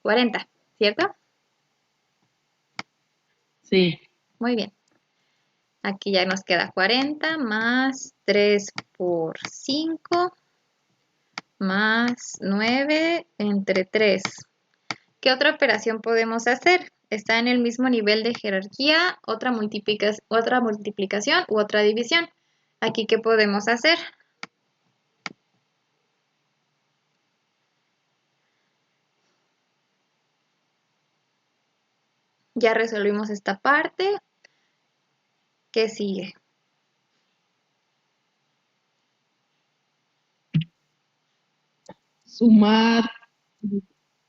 40, ¿cierto? Sí. Muy bien. Aquí ya nos queda 40 más 3 por 5 más 9 entre 3. ¿Qué otra operación podemos hacer? Está en el mismo nivel de jerarquía, otra multiplicación u otra división. Aquí, ¿qué podemos hacer? Ya resolvimos esta parte. ¿Qué sigue? Sumar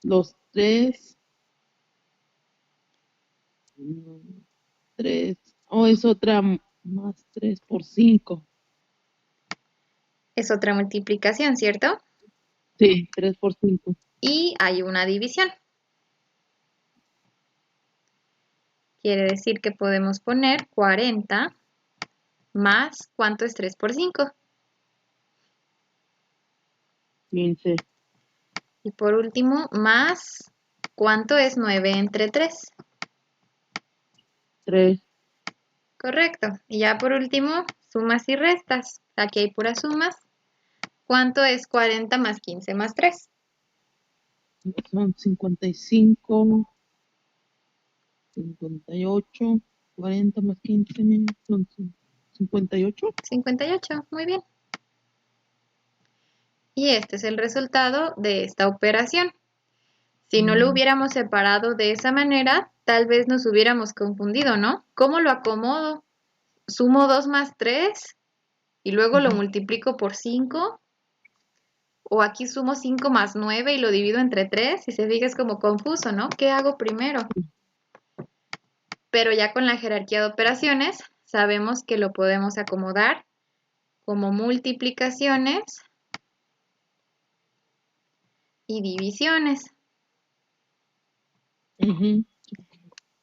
los 3. 3. Oh, es otra más 3 por 5. Es otra multiplicación, ¿cierto? Sí, 3 por 5. Y hay una división. Quiere decir que podemos poner 40 más, ¿cuánto es 3 por 5? 15. Y por último, más, ¿cuánto es 9 entre 3? 3. Correcto. Y ya por último, sumas y restas. Aquí hay puras sumas. ¿Cuánto es 40 más 15 más 3? Son 55, 58, 40 más 15, son 58. 58, muy bien. Y este es el resultado de esta operación. Si no lo hubiéramos separado de esa manera, tal vez nos hubiéramos confundido, ¿no? ¿Cómo lo acomodo? ¿Sumo 2 más 3 y luego lo multiplico por 5? ¿O aquí sumo 5 más 9 y lo divido entre 3? Si se fija es como confuso, ¿no? ¿Qué hago primero? Pero ya con la jerarquía de operaciones sabemos que lo podemos acomodar como multiplicaciones y divisiones.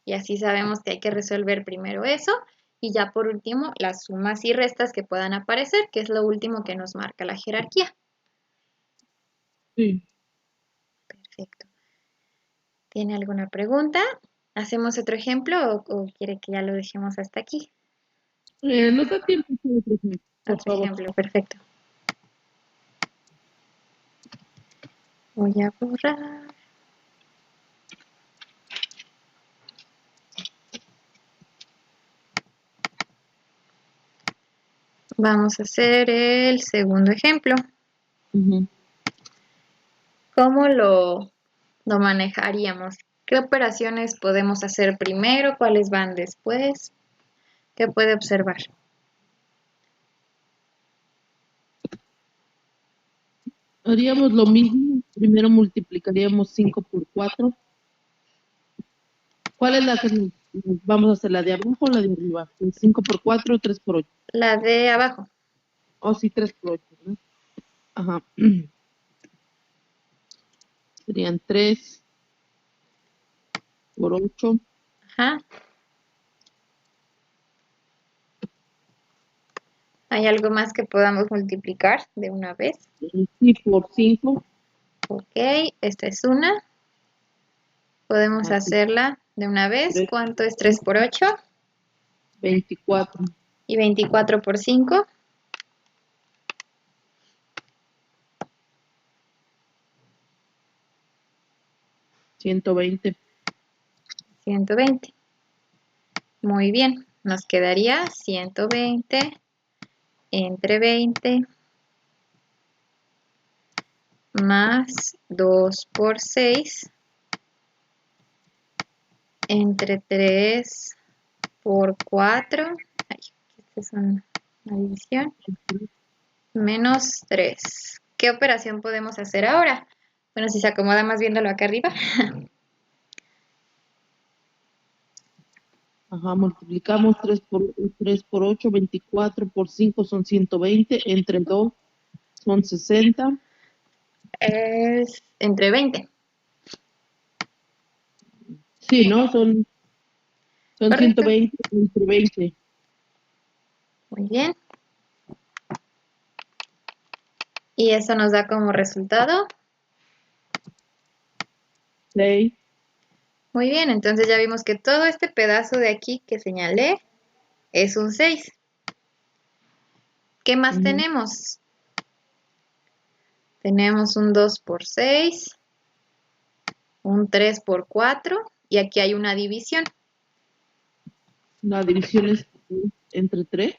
Y así sabemos que hay que resolver primero eso y ya por último las sumas y restas que puedan aparecer, que es lo último que nos marca la jerarquía. Sí. Perfecto. ¿Tiene alguna pregunta? ¿Hacemos otro ejemplo o quiere que ya lo dejemos hasta aquí? Nos da tiempo, por Otro favor. ejemplo, perfecto. Voy a borrar. Vamos a hacer el segundo ejemplo. ¿Cómo lo manejaríamos? ¿Qué operaciones podemos hacer primero? ¿Cuáles van después? ¿Qué puede observar? Haríamos lo mismo. Primero multiplicaríamos 5 por 4. ¿Cuál es la que vamos a hacer? ¿La de abajo o la de arriba? 5 por 4 o 3 por 8. La de abajo. Oh, sí, 3 por 8, ¿no? Ajá. Serían 3 por 8. Ajá. ¿Hay algo más que podamos multiplicar de una vez? Sí, por 5. Ok, esta es una. Podemos Ajá, sí, hacerla de una vez. 3, ¿Cuánto es 3 por 8? 24. Y 24 por 5. 120. 120. Muy bien. Nos quedaría 120 entre 20 más 2 por 6 entre 3 por 4. Ay, esta es una división. Menos 3. ¿Qué operación podemos hacer ahora? Bueno, si se acomoda más viéndolo acá arriba. Ajá, multiplicamos 3 por 8, 24 por 5 son 120. Entre 2 son 60. Es entre 20. Sí, ¿no? Son ¿Correcto? 120 entre 20. Muy bien. Y eso nos da como resultado. 6. Muy bien, entonces ya vimos que todo este pedazo de aquí que señalé es un 6. ¿Qué más tenemos? Tenemos un 2 por 6, un 3 por 4 y aquí hay una división. La división es entre 3.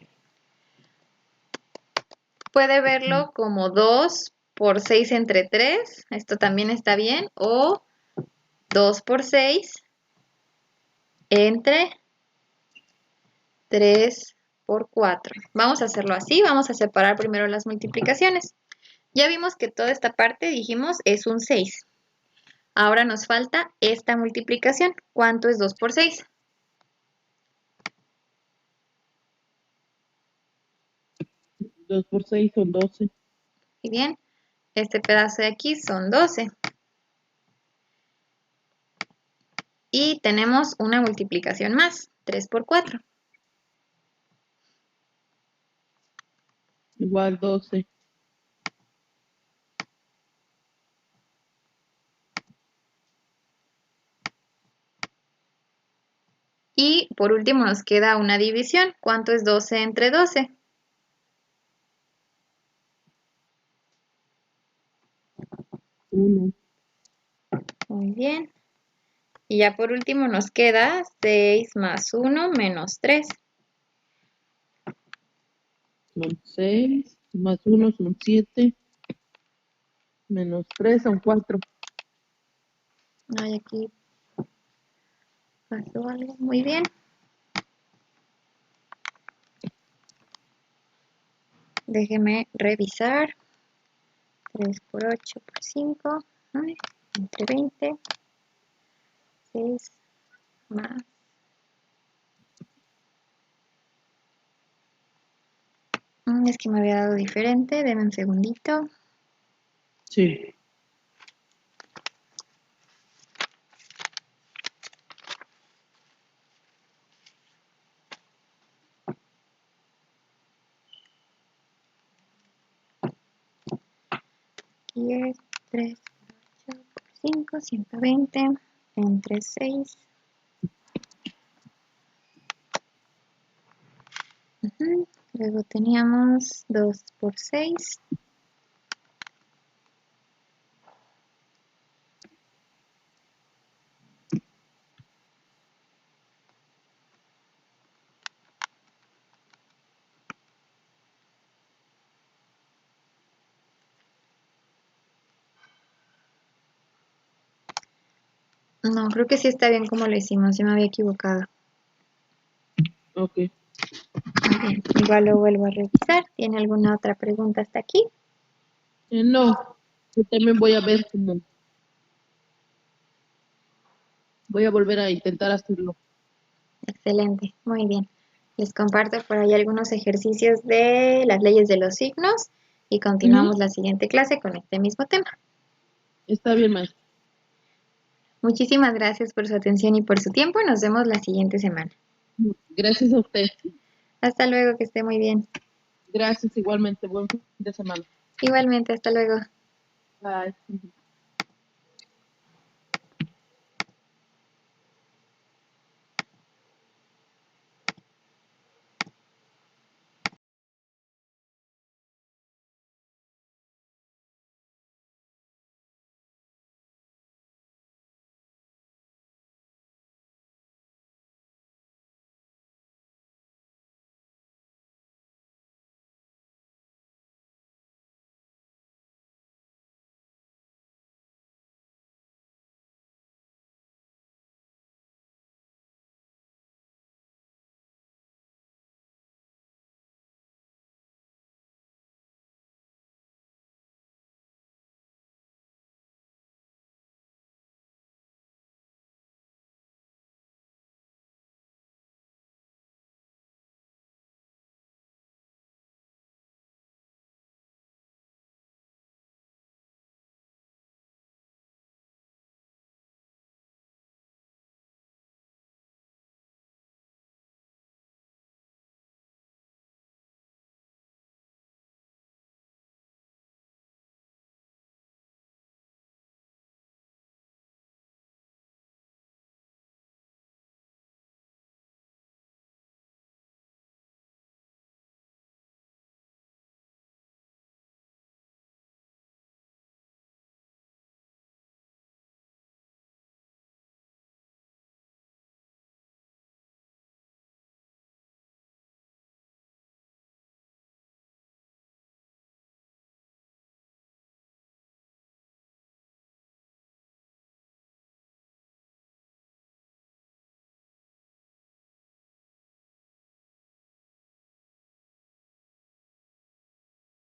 Puede verlo como 2 por 6 entre 3, esto también está bien, o 2 por 6 entre 3 por 4. Vamos a hacerlo así, vamos a separar primero las multiplicaciones. Ya vimos que toda esta parte, dijimos, es un 6. Ahora nos falta esta multiplicación. ¿Cuánto es 2 por 6? 2 por 6 son 12. Muy bien, este pedazo de aquí son 12. Y tenemos una multiplicación más, 3 por 4. Igual 12. Y por último nos queda una división. ¿Cuánto es 12 entre 12? 1. Muy bien. Y ya por último nos queda 6 más 1 menos 3. Son 6. Más 1 son 7. Menos 3 son 4. Ay, aquí pasó algo. Muy bien. Déjeme revisar. 3 por 8 por 5. Entre 20. 6 más. Es que me había dado diferente. Denme un segundito. Sí. Aquí es 3 por 8 por 5. 120. Entre 6. Luego teníamos 2 por 6. No, creo que sí está bien como lo hicimos. Yo me había equivocado. Ok. Muy bien. Igual lo vuelvo a revisar. ¿Tiene alguna otra pregunta hasta aquí? No. Yo también voy a ver cómo. Voy a volver a intentar hacerlo. Excelente. Muy bien. Les comparto por ahí algunos ejercicios de las leyes de los signos y continuamos la siguiente clase con este mismo tema. Está bien, maestra. Muchísimas gracias por su atención y por su tiempo. Nos vemos la siguiente semana. Gracias a usted. Hasta luego, que esté muy bien. Gracias igualmente. Buen fin de semana. Igualmente, hasta luego. Bye.